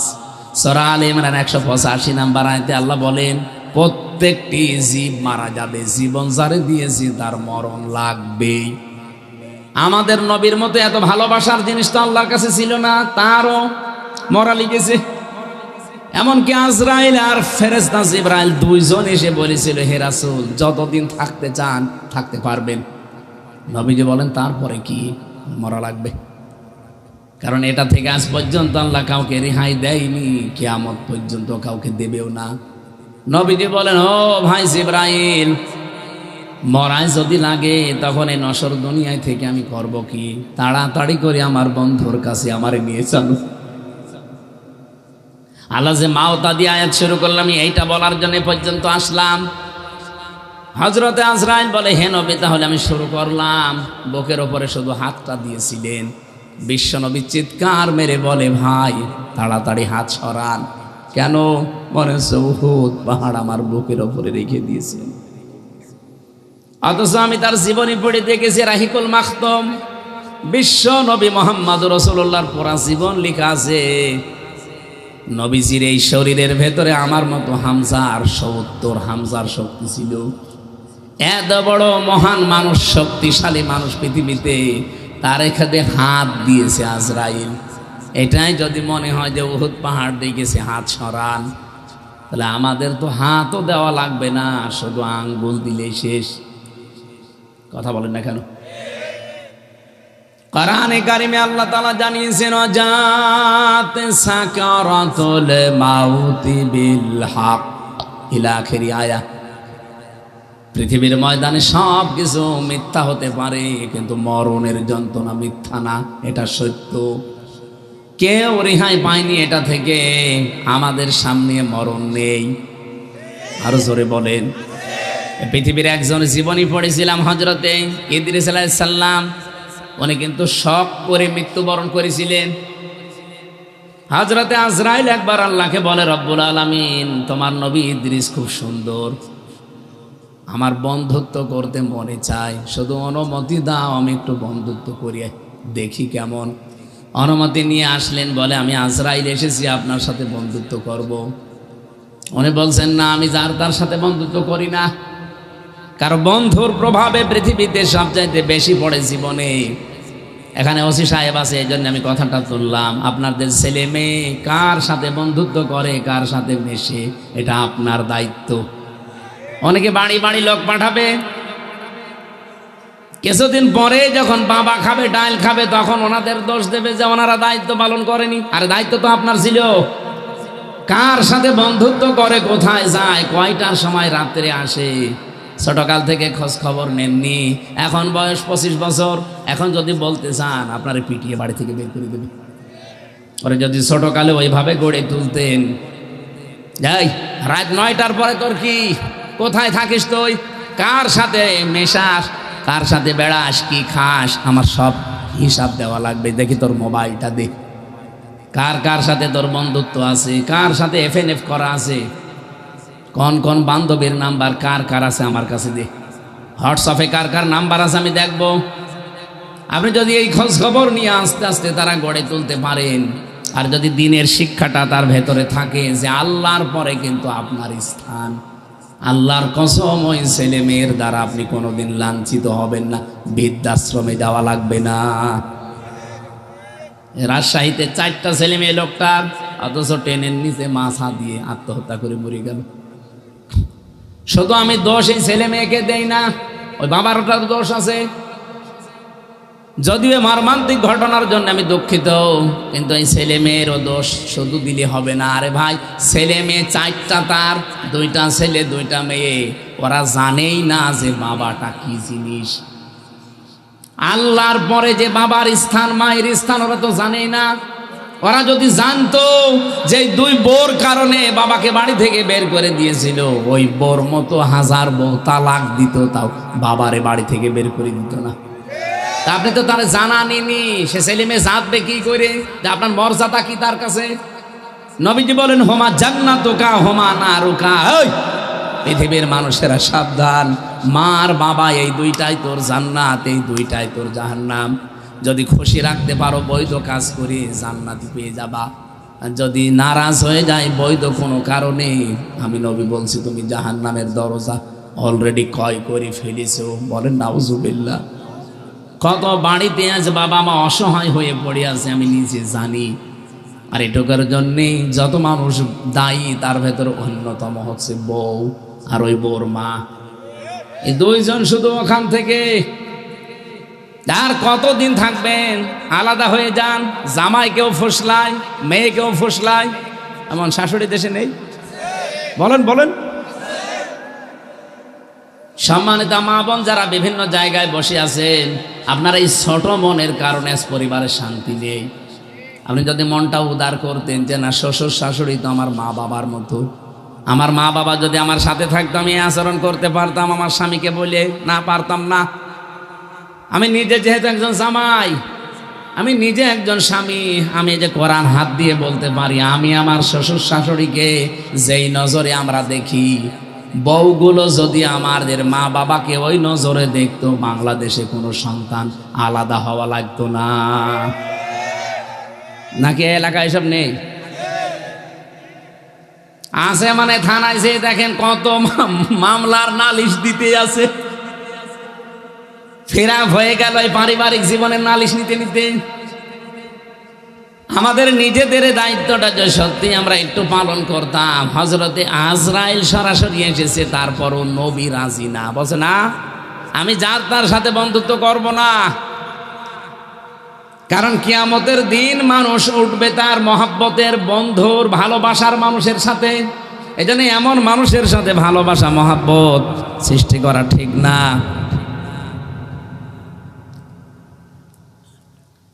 সূরা আলে ইমরান 185 নম্বর আয়াতে আল্লাহ বলেন প্রত্যেকটি জীব মারা যাবে, জীবন যারে দিয়েছি তার মরণ লাগবেই। আমাদের নবীর মতো এত ভালোবাসার জিনিস তো আল্লাহর কাছে ছিল না, তারও মরা লিখেছে। এমনকি আজরাইল আর ফেরেশতা জিবরাইল দুইজন এসে বলেছিল হে রাসূল যতদিন থাকতে চান থাকতে পারবেন। নবীজি বলেন তারপরে কি? মরা লাগবে। কারণ এটা থেকে আজ পর্যন্ত আল্লাহ কাউকে রেহাই দেয়নি, কিয়ামত পর্যন্ত কাউকে দেবেও না। নবীজি বলেন ও ভাই জিবরাইল, মরাই যদি লাগে তখন এই নশ্বর দুনিয়ায় থেকে আমি করব কি? তাড়াতাড়ি করে আমার বন্ধুর কাছে আমারে নিয়ে চলো। আল্লাহ যে মাওতা দিয়ে আয়াত শুরু করলাম এইটা বলার জন্য পর্যন্ত আসলাম। হযরতে আজরাইল বলে হে নবী তাহলে আমি শুরু করলাম। বুকের ওপরে শুধু হাতটা দিয়েছিলেন। বিশ্বনবী চিৎকার মেরে বলে ভাই তাড়াতাড়ি হাত সরান। কেন? মনে হচ্ছে উহুদ পাহাড় আমার বুকের ওপরে রেখে দিয়েছেন। অথচ আমি তার জীবনী পড়ে দেখেছি রাহিকুল মাখতুম, বিশ্ব নবী মুহাম্মদ রাসূলুল্লাহর পুরা জীবন লেখা আছে। নবীজির এই শরীরের ভেতরে আমার মতো হামজার 70 হামজার শক্তি ছিল। এত বড় মহান মানুষ, শক্তিশালী মানুষ পৃথিবীতে, তার এখানে হাত দিয়েছে আজরাইল। এটাই যদি মনে হয় যে উহুদ পাহাড় দেখেছে হাত সরান, তাহলে আমাদের তো হাতও দেওয়া লাগবে না, শুধু আঙ্গুল দিলেই শেষ। কথা বলেন না কেন? কোরআনে কারিমে আল্লাহ তাআলা জানিয়েছেন জাত সাকারাতুল মাউতি বিল হক ইলা আখিরি আয়া। পৃথিবীর ময়দানে সব কিছু মিথ্যা হতে পারে, কিন্তু মরণের যন্ত্রণা মিথ্যা না, এটা সত্য। কেউ রেহাই পায়নি এটা থেকে। আমাদের সামনে মরণ নেই। আরো জোরে বলেন। পৃথিবীর একজন জীবনী পড়েছিলাম হযরতে ইদ্রিস আলাইহিস সালাম। উনি কিন্তু শখ করে মৃত্যুবরণ করেছিলেন। হযরতে আজরাইল একবার আল্লাহকে বলে, রব্বুল আলামিন, তোমার নবী ইদ্রিস খুব সুন্দর, আমার বন্ধুত্ব করতে মনে চায়, শুধু অনুমতি দাও, আমি একটু বন্ধুত্ব করি, দেখি কেমন। অনুমতি নিয়ে আসলেন, বলে আমি আজরাইল এসেছি আপনার সাথে বন্ধুত্ব করব। উনি বলছেন, না, আমি যার তার সাথে বন্ধুত্ব করি না, কারণ বন্ধুর প্রভাবে পৃথিবীতে সবচাইতে বেশি পড়ে জীবনে। এখানে ওসি সাহেব আছে, এই জন্য আমি কথাটা তুললাম। আপনাদের ছেলে মেয়ে কার সাথে বন্ধুত্ব করে, কার সাথে মেশে, এটা আপনার দায়িত্ব। অনেকে বাড়ি বাড়ি লোক পাঠাবে, কিছুদিন পরে যখন বাবা খাবে, ডাল খাবে, তখন ওনাদের দোষ দেবে যে ওনারা দায়িত্ব পালন করেনি। আরে দায়িত্ব তো আপনার ছিল। কার সাথে বন্ধুত্ব করে, কোথায় যায়, কয়টার সময় রাত্রে আসে, ছোটকাল থেকে খোঁজ খবর নেননি, এখন বয়স 25 বছর, এখন যদি বলতে চান আপনারে পিটিয়ে বাড়ি থেকে বের করে দেবে। ওরে যদি ছোটকালে ওইভাবে গড়ে তুলতেন, যাই রাত 9টার পরে তোর কি, কোথায় থাকিস তুই, কার সাথে মেশাস, কার সাথে বেড়াস, কি খাস, আমার সব হিসাব দেওয়া লাগবে। দেখি তোর মোবাইলটা দে, কার কার সাথে তোর বন্ধুত্ব আছে, কার সাথে এফএনএফ করা আছে, কোন কোন বান্ধবীর নাম্বার কার কার আছে আমার কাছে দে, হোয়াটসঅ্যাপে কার কার নাম্বার আছে আমি দেখব। আপনি যদি এই খোঁজ খবর নিয়ে আস্তে আস্তে তারা গড়ে তুলতে পারেন, আর যদি দিনের শিক্ষাটা তার ভেতরে থাকে যে আল্লাহর পরে কিন্তু আপনার স্থান, আল্লাহর কসম ওই ছেলে মেয়ের দ্বারা আপনি কোনোদিন লাঞ্ছিত হবেন না, বৃদ্ধাশ্রমে যাওয়া লাগবে না। রাজশাহীতে 4টা ছেলে মেয়ে লোকটার, অথচ ট্রেনের নিচে মাছা দিয়ে আত্মহত্যা করে মরে গেল। শুধু আমি দোষ এই ছেলে মেয়েকে দেই না, ওই বাবারটার দোষ আছে। যদিও মর্মান্তিক ঘটনার জন্য আমি দুঃখিত, কিন্তু এই ছেলে মেয়েরও দোষ শুধু দিলে হবে না। আরে ভাই, ছেলে মেয়ে 4টা, তার 2টা ছেলে 2টা মেয়ে, ওরা জানেই না যে বাবাটা কি জিনিস। আল্লাহর পরে যে বাবার স্থান, মায়ের স্থান, ওরা তো জানেই না। ওরা যদি জানতো যে 2 বউর কারণে বাবাকে বাড়ি থেকে বের করে দিয়েছিল, ওই বউর মতো 1000 বউ তালাক দিত, তাও বাবারে বাড়ি থেকে বের করে দিত না। তা আপনি তো তারা জানাননি, সে ছেলে মেয়ে জানবে কি করে যে আপনার মর্যাদা কি তার কাছে? নবীজি বলেন, হোমা জান্নাতুকা হোমা নারুকা। ওই পৃথিবীর মানুষেরা সাবধান, মার বাবা এই 2টাই তোর জান্নাত, এই 2টাই তোর জাহান্নাম। যদি খুশি রাখতে পারো বৈধ কাজ করে জান্নাতি পেয়ে যাবা, আর যদি নারাজ হয়ে যায় বৈধ কোনো কারণে, আমি নবী বলছি তুমি জাহান্নামের দরজা অলরেডি ক্রয় করে ফেলেছো। বলেন নাউজুবিল্লাহ। কত বাড়িতে আজ বাবা মা অসহায় হয়ে পড়ে আছে আমি নিজে জানি। আর এটুকার জন্যে যত মানুষ দায়ী, তার ভেতর অন্যতম হচ্ছে বউ আর ওই বউর মা। এই 2 জন শুধু ওখান থেকে আর কতদিন থাকবেন? আলাদা হয়ে যান। জামাইকেও ফুসলায়, মেয়েকেও ফুসলায়, এমন শাশুড়ি দেশে নেই? বলেন বলেন। সম্মানিত মা বোন যারা বিভিন্ন জায়গায় বসে আছেন, আপনার এই ছোট মনের কারণে পরিবারের শান্তি নেই। আপনি যদি মনটা উদার করতেন যে না, শ্বশুর শাশুড়ি তো আমার মা বাবার মতো, আমার মা বাবা যদি আমার সাথে থাকতো আমি আচরণ করতে পারতাম, আমার স্বামীকে বলে না পারতাম না। আমি নিজে যেহেতু একজন জামাই, আমি নিজে একজন স্বামী, আমি যে কোরআন হাত দিয়ে বলতে পারি, আমি আমার শ্বশুর শাশুড়িকে যেই নজরে আমরা দেখি, বউগুলো যদি আমাদের মা বাবাকে ওই নজরে দেখতো, বাংলাদেশে কোনো সন্তান আলাদা হওয়া লাগতো না। নাকি এলাকায় এসব নেই? আছে মানে থানায় যেয়ে দেখেন কত মামলার নালিশ দিতে আছে। ফেরা হয়ে গেল এই পারিবারিক জীবনের নালিশ নিতে নিতে। আমাদের নিজেদের দায়িত্বটা যে সত্যি আমরা একটু পালন করতাম। হযরতে আজরাইল সরাসরি এসেছে, তারপরও নবী রাজি না, বলছে না আমি যার তার সাথে বন্ধুত্ব করব না। কারণ কিয়ামতের দিন মানুষ উঠবে তার মহব্বতের, বন্ধুর, ভালোবাসার মানুষের সাথে। এজন্য এমন মানুষের সাথে ভালোবাসা মহব্বত সৃষ্টি করা ঠিক না,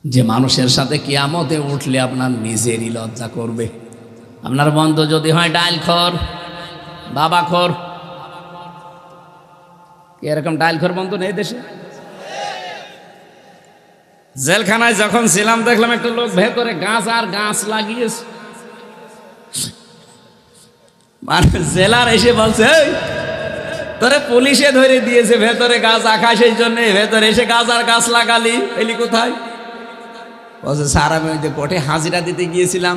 যে মানুষের সাথে কিয়ামতে উঠলে আপনার নিজেরই লজ্জা করবে। আপনার বন্ধু যদি হয় ডাইলখোর, বাবাখোর, এরকম ডাইলখোর বন্ধু নেই দেশে? জেলখানায় যখন ছিলাম দেখলাম একটা লোক ভেতরে গাছ আর গাছ লাগিয়েছে। মানে জেলার এসে বলছে, এই তোরে পুলিশে ধরে দিয়েছে ভেতরে গাছ আকাশের জন্য, ভেতরে এসে গাছ আর গাছ লাগালি, এলি কোথায়? বলছে স্যার আমি ওই যে কোর্টে হাজিরা দিতে গিয়েছিলাম,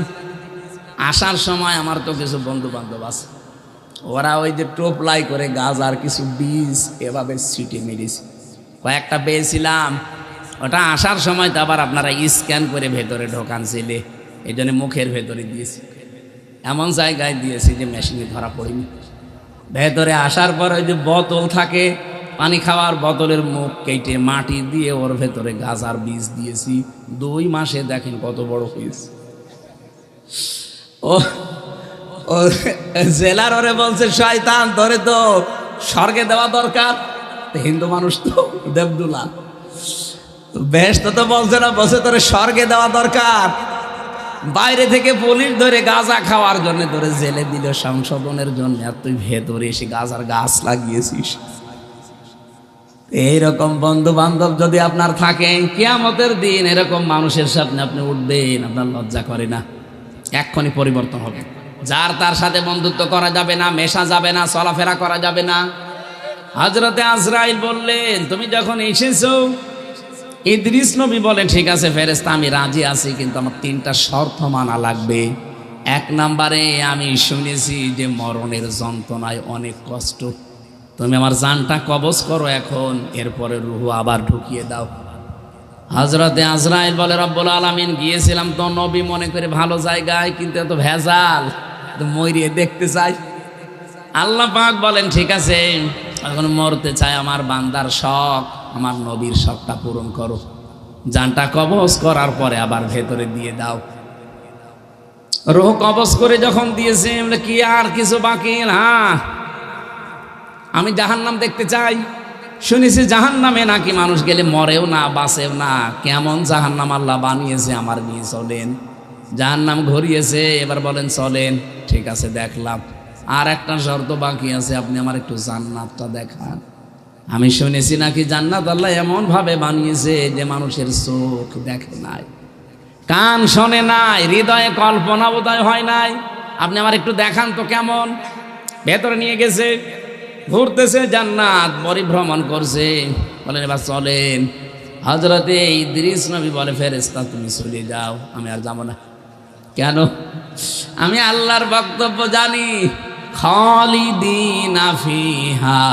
আসার সময় আমার তো কিছু বন্ধু বান্ধব আছে, ওরা ওই যে টোপলাই করে গাছ আর কিছু বীজ এভাবে ছিটে মেরেছে, কয়েকটা পেয়েছিলাম, ওটা আসার সময় তো আবার আপনারা স্ক্যান করে ভেতরে ঢোকানছিলে, এই জন্য মুখের ভেতরে দিয়েছি, এমন জায়গায় দিয়েছি যে মেশিনে ধরা পড়েনি। ভেতরে আসার পর ওই যে বোতল থাকে পানি খাওয়ার, বোতলের মুখ কেটে মাটি দিয়ে ওর ভেতরে গাছ আর বীজ দিয়েছি, 2 মাসে দেখেন কত বড় হয়েছে। ও ও জেলার ওরে বলছে শয়তান ধরে তো স্বর্গে দেওয়া দরকার, হিন্দু মানুষ তো দেবদুলা, বেহেশত তো বলছে না, বলছে তোরে স্বর্গে দেওয়া দরকার। বাইরে থেকে পুলিশ ধরে গাঁজা খাওয়ার জন্য ধরে জেলে দিল সংশোধনের জন্য, আর তুই ভেতরে এসে গাঁজার গাছ লাগিয়েছিস। এইরকম বন্ধু বান্ধব যদি আপনার থাকে, কিয়ামতের দিন এরকম মানুষের সামনে আপনি উঠবেন, আপনার লজ্জা করে না? এক্ষুনি পরিবর্তন হবে। যার তার সাথে বন্ধুত্ব করা যাবে না, মেশা যাবে না, চলাফেরা করা যাবে না। হযরতে আজরাইল বললেন, তুমি যখন এসেছো, ইদ্রিস নবী বলেন ঠিক আছে ফেরেশতা আমি রাজি আছি, কিন্তু আমার 3টা শর্ত মানা লাগবে। 1 নম্বরে আমি শুনেছি যে মরণের যন্ত্রণায় অনেক কষ্ট, তুমি আমার জানটা কবজ করো এখন, এরপরে রূহ আবার ঢুকিয়ে দাও। হযরতে আজরাইল বলে রব্বুল আলামিন গিয়েছিলাম তো নবী মনে করে ভালো জায়গায়, কিন্তু এত ভেজাল, তো মরিয়ে দেখতে চাই। আল্লাহ পাক বলেন ঠিক আছে, এখন মরতে চাই আমার বান্দার শখ, আমার নবীর শখটা পূরণ করো, জানটা কবজ করার পরে আবার ভেতরে দিয়ে দাও। রূহ কবজ করে যখন দিয়েছে, বলে কি আর কিছু বাকি? হ্যাঁ আমি জাহান্নাম দেখতে চাই, শুনেছি জাহান্নামে নাকি মানুষ গেলে মরেও না, বাঁচেও না, কেমন জাহান্নাম আল্লাহ বানিয়েছে, আমার নিয়ে চলেন। জাহান্নাম ঘুরিয়েছে, এবার বলেন চলেন। ঠিক আছে দেখলাম, আর একটা শর্ত বাকি আছে, আপনি আমার একটু জান্নাতটা দেখান। আমি শুনেছি নাকি জান্নাত আল্লাহ এমন ভাবে বানিয়েছে যে মানুষের চোখ দেখে নাই, কান শোনে নাই, হৃদয়ে কল্পনা বোধহয় হয় নাই, আপনি আমার একটু দেখান তো কেমন। ভেতরে নিয়ে গেছে, ঘুরতেছে, জান্নাত পরিভ্রমণ করছে, বলেন এবার চলেন। হযরতে ইদ্রিস নবী বলে ফেরেশতা তুমি চলে যাও, আমি আর যাব না। কেন? আমি আল্লাহর বক্তব্য জানি, খালিদিনা ফিহা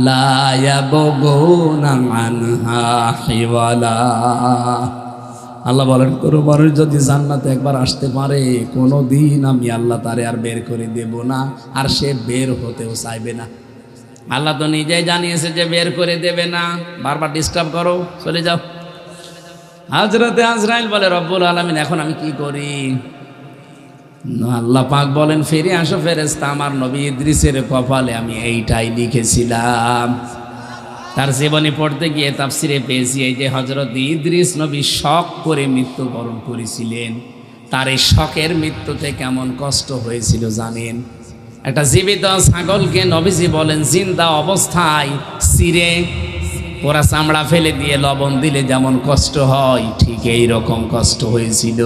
লা ইয়াবগুনা আনহা হিওয়ালা। আল্লাহ বলেন কোন মানুষ যদি জান্নাতে একবার আসতে পারে, কোনোদিন আমি আল্লাহ তারে আর বের করে দেব না, আর সে বের হতেও চাইবে না। আল্লাহ তো নিজেই জানিয়েছে যে বের করে দেবে না, বারবার ডিস্টার্ব করো, চলে যাও। হযরতে আজরাইল বলে রব্বুল আলামিন এখন আমি কি করি? আল্লাহ পাক বলেন ফিরে আসো ফেরেশতা, আমার নবী ইদ্রিসের কপালে আমি এইটাই লিখেছিলাম। তার জীবনী পড়তে গিয়ে তাফসিরে পেয়েছি এই যে হযরত ইদ্রিস নবী শখ করে মৃত্যুবরণ করেছিলেন, তার এই শখের মৃত্যুতে কেমন কষ্ট হয়েছিল জানেন? একটা জীবিত ছাগলকে নবীজি বলেন জিন্দা অবস্থায় চিরে ওরা চামড়া ফেলে দিয়ে লবণ দিলে যেমন কষ্ট হয়, ঠিক এই রকম কষ্ট হয়েছিল।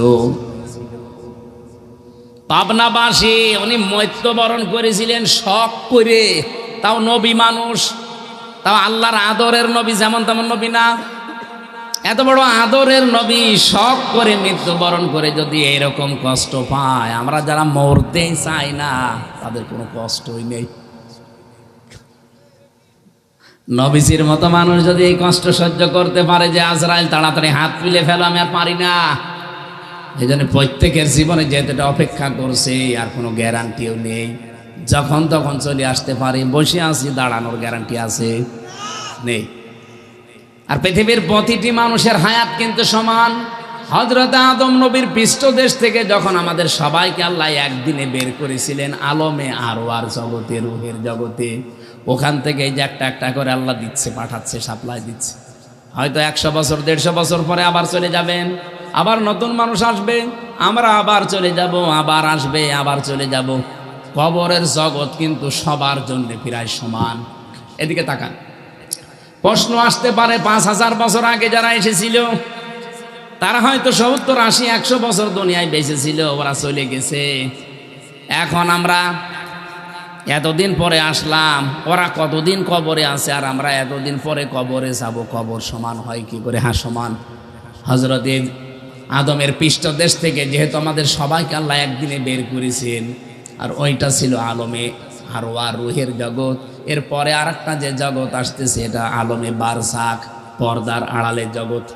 পাবনাবাসী উনি মৃত্যুবরণ করেছিলেন শখ করে, তাও নবী মানুষ, তাও আল্লাহর আদরের নবী, যেমন তেমন নবী না, এত বড় আদরের নবী শখ করে মৃত্যুবরণ করে যদি এইরকম কষ্ট পায়, আমরা যারা মরতেই চাই না তাদের কোনো কষ্টই নেই। নবীজির মতো মানুষ যদি এই কষ্ট সহ্য করতে পারে যে আজরাইল তাড়াতাড়ি হাত তুলে ফেলো, আমি আর পারি না, এই জন্য প্রত্যেকের জীবনে যেহেতু অপেক্ষা করছে, আর কোনো গ্যারান্টিও নেই, যখন তখন চলে আসতে পারে। বসে আছি, দাঁড়ানোর গ্যারান্টি আছে? নেই। আর পৃথিবীর প্রতিটি মানুষের হায়াত কিন্তু সমান। হযরত আদম নবীর পৃষ্ঠদেশ থেকে যখন আমাদের সবাইকে আল্লাহ একদিনে বের করেছিলেন আলমে আরওয়ার জগতে, রূহের জগতে, ওখান থেকে এই যে একটা একটা করে আল্লাহ দিচ্ছে, পাঠাচ্ছে, সাপ্লাই দিচ্ছে। হয়তো 100 বছর 150 বছর পরে আবার চলে যাবেন, আবার নতুন মানুষ আসবে, আমরা আবার চলে যাব, আবার আসবে, আবার চলে যাব। কবরের জগৎ কিন্তু সবার জন্য প্রায় সমান। এদিকে তাকান, প্রশ্ন আসতে পারে 5000 বছর আগে যারা এসেছিল তারা হয়তো 70, 80, 100 বছর দুনিয়ায় বেঁচে ছিল, ওরা চলে গেছে। এখন আমরা এতদিন পরে আসলাম, ওরা কতদিন কবরে আছে আর আমরা এতদিন পরে কবরে যাব। কবর সমান হয় কি করে? হ্যাঁ সমান। হযরত আদমের পৃষ্ঠদেশ থেকে যেহেতু আমাদের সবাইকে আল্লাহ একদিনে বের করেছেন, আর ওইটা ছিল আলমে আরওয়াহ, রুহের জগৎ। এরপরে আর একটা যে জগৎ আসতেছে এটা আলমে বারজাখ, পর্দার আড়ালের জগৎ।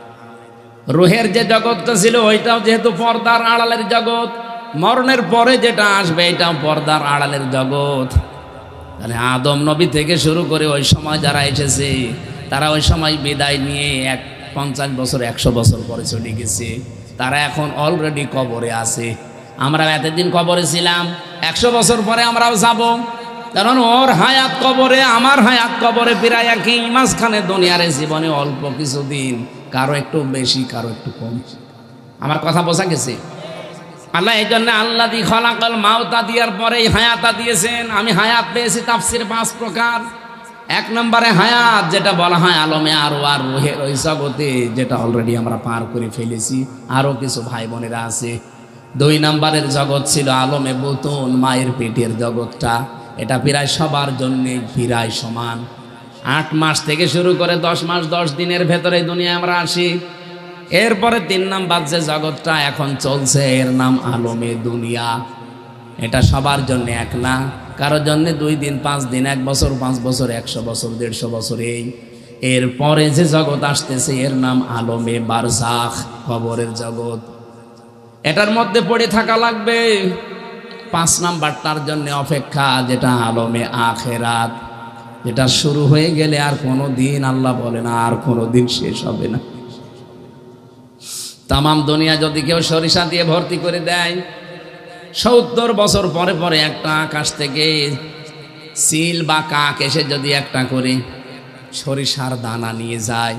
রুহের যে জগৎটা ছিল ওইটাও যেহেতু পর্দার আড়ালের জগৎ, মরণের পরে যেটা আসবে এটাও পর্দার আড়ালের জগৎ। তাহলে আদম নবী থেকে শুরু করে ওই সময় যারা এসেছে তারা ওই সময় বিদায় নিয়ে 50 বছর 100 বছর পরে চলে গেছে। তারা এখন অলরেডি কবরে আছে। আমরা এতদিন কবরে ছিলাম, 100 বছর পরে আমরাও যাব। কারণ ওর হায়াত কবরে, আমার হায়াত কবরে প্রায় একই। মাঝখানে দুনিয়ার জীবনে অল্প কিছুদিন, কারো একটু বেশি কারো একটু কম। আমার কথা বোঝা গেছে? আল্লাহ এই জন্য আল্লাযী খালাকাল মাউতা দিয়ার পরে হায়াতা দিয়েছেন। আমি হায়াত পেয়েছি তাফসীর 5 প্রকার। 1 নম্বরে হায়াত, যেটা বলা হয় আলমে আরওয়াহ, রুহের ওই জগতে, যেটা অলরেডি আমরা পার করে ফেলেছি, আরও কিছু ভাই বোনেরা আছে। 2 নম্বরের জগৎ ছিল আলমে বুতুন, মায়ের পেটের জগৎটা। এটা প্রায় সবার জন্যে প্রায় সমান। 8 মাস থেকে শুরু করে 10 মাস 10 দিনের ভেতরে দুনিয়ায় আমরা আসি। এরপরে 3 নম্বর যে জগৎটা এখন চলছে এর নাম আলমে দুনিয়া। এটা সবার জন্য এক না, কারোর জন্য 2 দিন 5 দিন, 1 বছর 5 বছর 100 বছর 150 বছর। এরপরে যে জগৎ আসতেছে এর নাম আলমে বারজাখ, কবরের জগৎ। এটার মধ্যে পড়ে থাকা লাগবে। 5 নাম্বারটার জন্য অপেক্ষা, যেটা আলমে আখেরাত, যেটা শুরু হয়ে গেলে আর কোনো দিন, আল্লাহ বলে না আর কোনো দিন শেষ হবে না। তামাম দুনিয়া যদি কেউ সরিষা দিয়ে ভর্তি করে দেয়, 70 বছর পরে পরে একটা আকাশ থেকে সিল বা কাক এসে যদি একটা করে সরিষার দানা নিয়ে যায়,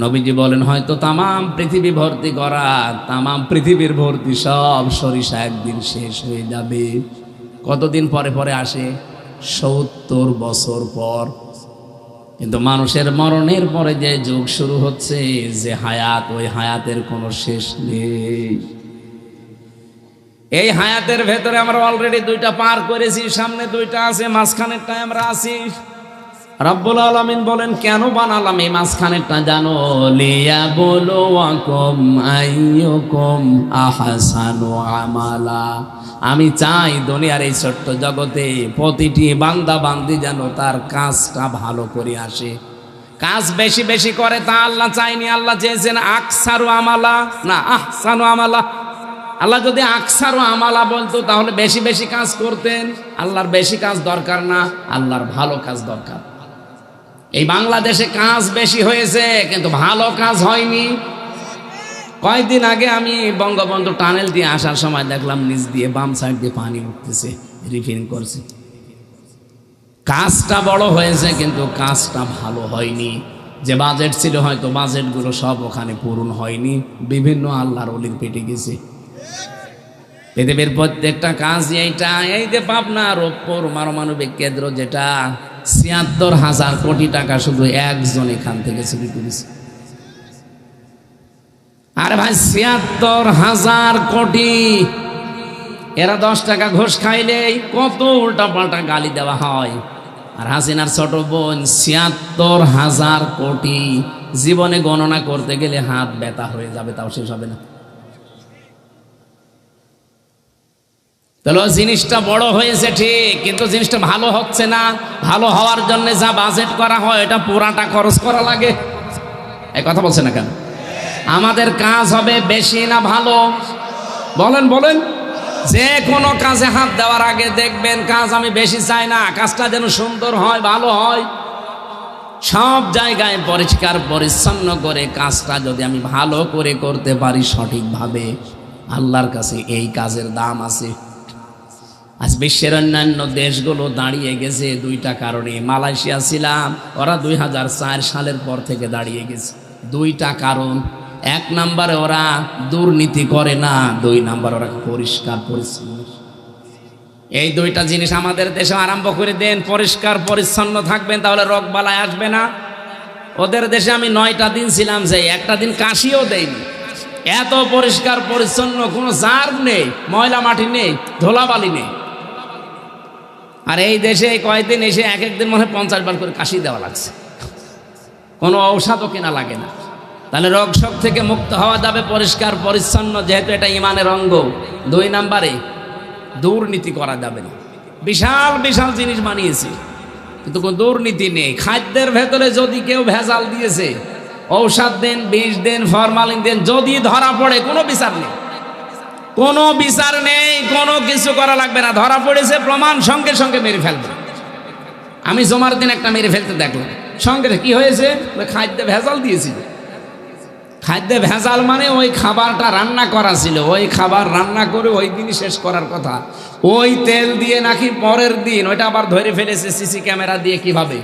নবীজি বলেন হয়তো তামাম পৃথিবী ভর্তি করা, তামাম পৃথিবীর ভর্তি সব সরিষা একদিন শেষ হয়ে যাবে। কতদিন পরে পরে আসে? 70 বছর পর। কিন্তু মানুষের মরণের পরে যে যুগ শুরু হচ্ছে, যে হায়াত, ওই হায়াতের কোনো শেষ নেই। এই হায়াতের ভেতরে আমরা অলরেডি 2টা পার করেছি, সামনে 2টা আছে, মাঝখানেরটায় আমরা আছি। রব্বুল আলামিন বলেন কেন বানালাম এই মাঝখানেরটা জানো? লিয়াবলুয়াকুম আইয়ুকুম আহসানু আমালা। আমি চাই দুনিয়ার এই ছোট্ট জগতে প্রতিটি বান্দা বান্দি যেন তার কাজটা ভালো করে আসে। কাজ বেশি বেশি করে তা আল্লাহ চাইনি। আল্লাহ চেয়েছেন আকসারু আমালা, না আহসানু আমালা। আল্লাহ যদি আকসারু আমালা বলতো তাহলে বেশি বেশি কাজ করতেন। আল্লাহর বেশি কাজ দরকার না, আল্লাহর ভালো কাজ দরকার। এই বাংলাদেশে কাজ বেশি হয়েছে কিন্তু ভালো কাজ হয়নি। কয়েকদিন আগে আমি বঙ্গবন্ধু টানেল দিয়ে আসার সময় দেখলাম নিচ দিয়ে বাম সাইড দিয়ে পানি উঠতেছে, রিফিলিং করছে। কাজটা বড় হয়েছে কিন্তু কাজটা ভালো হয়নি। যে বাজেট ছিল হয়তো বাজেটগুলো সব ওখানে পূরণ হয়নি, বিভিন্ন আল্লাহর ওলির পেটে গেছে। পৃথিবীর প্রত্যেকটা কাজ এইটা, এই যে পাবনার পারমাণবিক কেন্দ্র, যেটা ৭৬,০০০ কোটি টাকা শুধু একজন এখান থেকে চুরি করেছে। আরে ভাই ৭৬,০০০ কোটি, এরা 10 টাকা ঘুষ খাইলেই কত উল্টা পাল্টা গালি দেওয়া হয়। আর হাসিনার ছোট বোন ৭৬,০০০ কোটি, জীবনে গণনা করতে গেলে হাত ব্যথা হয়ে যাবে, তাও শেষ হবে না। তাহলে জিনিসটা বড় হয়েছে ঠিক, কিন্তু জিনিসটা ভালো হচ্ছে না। ভালো হওয়ার জন্য যা বাজেট করা হয় এটা পুরাটা খরচ করা লাগে। এই কথা বলছে না কেন? আমাদের কাজ হবে বেশি না ভালো? বলেন বলেন। যে কোনো কাজে হাত দেওয়ার আগে দেখবেন কাজ আমি বেশি চাই না, কাজটা যেন সুন্দর হয়, ভালো হয়। সব জায়গায় পরিষ্কার পরিচ্ছন্ন করে কাজটা যদি আমি ভালো করে করতে পারি সঠিকভাবে, আল্লাহর কাছে এই কাজের দাম আছে। আজ বিশ্বের অন্যান্য দেশগুলো দাঁড়িয়ে গেছে 2টা কারণে। মালয়েশিয়া ছিলাম, ওরা 2004 সালের পর থেকে দাঁড়িয়ে গেছে। 2টা কারণ। 1 নম্বরে ওরা দুর্নীতি করে না, 2 নম্বর ওরা পরিষ্কার পরিচ্ছন্ন। এই 2টা জিনিস আমাদের দেশে আরম্ভ করে দেন। পরিষ্কার পরিচ্ছন্ন থাকবেন তাহলে রোগ বালাই আসবে না। ওদের দেশে আমি 9টা দিন ছিলাম, যে একটা দিন কাশিও দেয়নি। এত পরিষ্কার পরিচ্ছন্ন, কোনো জার নেই, ময়লা মাটি নেই, ধুলাবালি নেই। আর এই দেশে এই কয়েকদিন এসে এক একদিন মনে হয় 50 বার করে কাশি দেওয়া লাগছে, কোনো ঔষধও কেনা লাগে না। তাহলে রোগ শোক থেকে মুক্ত হওয়া যাবে পরিষ্কার পরিচ্ছন্ন, যেহেতু এটা ইমানের অঙ্গ। 2 নম্বরে দুর্নীতি করা যাবে না। বিশাল বিশাল জিনিস বানিয়েছে, কিন্তু কোনো দুর্নীতি নেই। খাদ্যের ভেতরে যদি কেউ ভেজাল দিয়েছে, ঔষধ দেন, বিষ দেন, ফরমালিন দেন, যদি ধরা পড়ে কোনো বিচার নেই, কোনো বিচার নেই, কোনো কিছু করা লাগবে না। ধরা পড়েছে প্রমাণ, সঙ্গে সঙ্গে মেরে ফেলবে। আমি জমার দিন একটা মেরে ফেলতে দেখলাম, সঙ্গে কি হয়েছে, ওই খাদ্যে ভেজাল দিয়েছিল। খাদ্যে ভেজাল মানে ওই খাবারটা রান্না করা ছিল, ওই খাবার রান্না করে ওই দিনই শেষ করার কথা, ওই তেল দিয়ে নাকি পরের দিন ওইটা আবার ধরে ফেলেছে সিসি ক্যামেরা দিয়ে। কিভাবে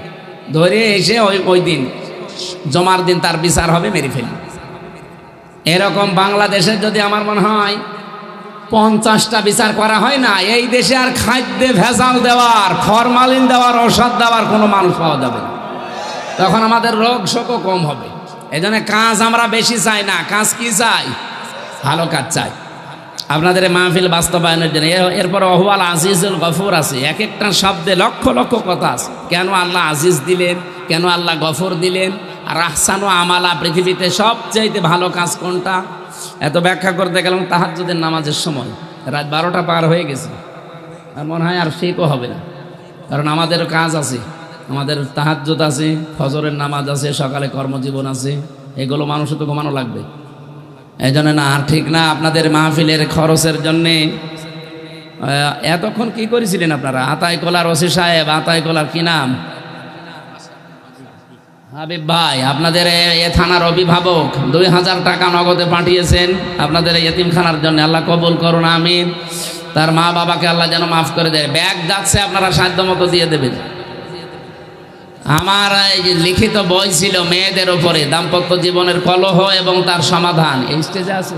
ধরে এসে ওই দিন জমার দিন তার বিচার হবে, মেরে ফেলি। এরকম বাংলাদেশে যদি আমার মনে হয় 50টা বিচার করা হয় না, এই দেশে আর খাদ্যে ভেজাল দেওয়ার, ফরমালিন দেওয়ার, ঔষধ দেওয়ার কোনো মানুষ পাওয়া যাবে না। তখন আমাদের রোগ শোকও কম হবে। এই জন্য কাজ আমরা বেশি চাই না, কাজ কি চাই, ভালো কাজ চাই। আপনাদের মাহফিল বাস্তবায়নের জন্য এরপর অহুয়াল আজিজুল গফুর আছে, এক একটা শব্দে লক্ষ লক্ষ কথা আছে। কেন আল্লাহ আজিজ দিলেন, কেন আল্লাহ গফুর দিলেন, আর আহসানু আমালা, পৃথিবীতে সবচাইতে ভালো কাজ কোনটা, এত ব্যাখ্যা করতে গেলাম তাহাজ্জুদের নামাজের সময়। রাত 12টা পার হয়ে গেছে, আর মনে হয় আর শেখও হবে না, কারণ আমাদেরও কাজ আছে, আমাদের তাহাজ্জুদ আছে, ফজরের নামাজ আছে, সকালে কর্মজীবন আছে, এগুলো মানুষও তো ঘুমানো লাগবে। এই জন্য না, আর ঠিক না। আপনাদের মাহফিলের খরচের জন্যে এতক্ষণ কি করেছিলেন আপনারা? আতাইকোলার ওসি সাহেব, আতাইকোলার কি নাম, হাবিব ভাই, আপনাদের এ থানার অভিভাবক 2000 টাকা নগদে পাঠিয়েছেন আপনাদের এতিমখানার জন্য। আল্লাহ কবুল করুন, আমিন। তার মা বাবাকে আল্লাহ যেন মাফ করে দেয়। ব্যাগ যাচ্ছে, আপনারা সাধ্য মতো দিয়ে দেবেন। আমার এই যে লিখিত বই ছিল মেয়েদের ওপরে, দাম্পত্য জীবনের কলহ এবং তার সমাধান, এই স্টেজে আছে।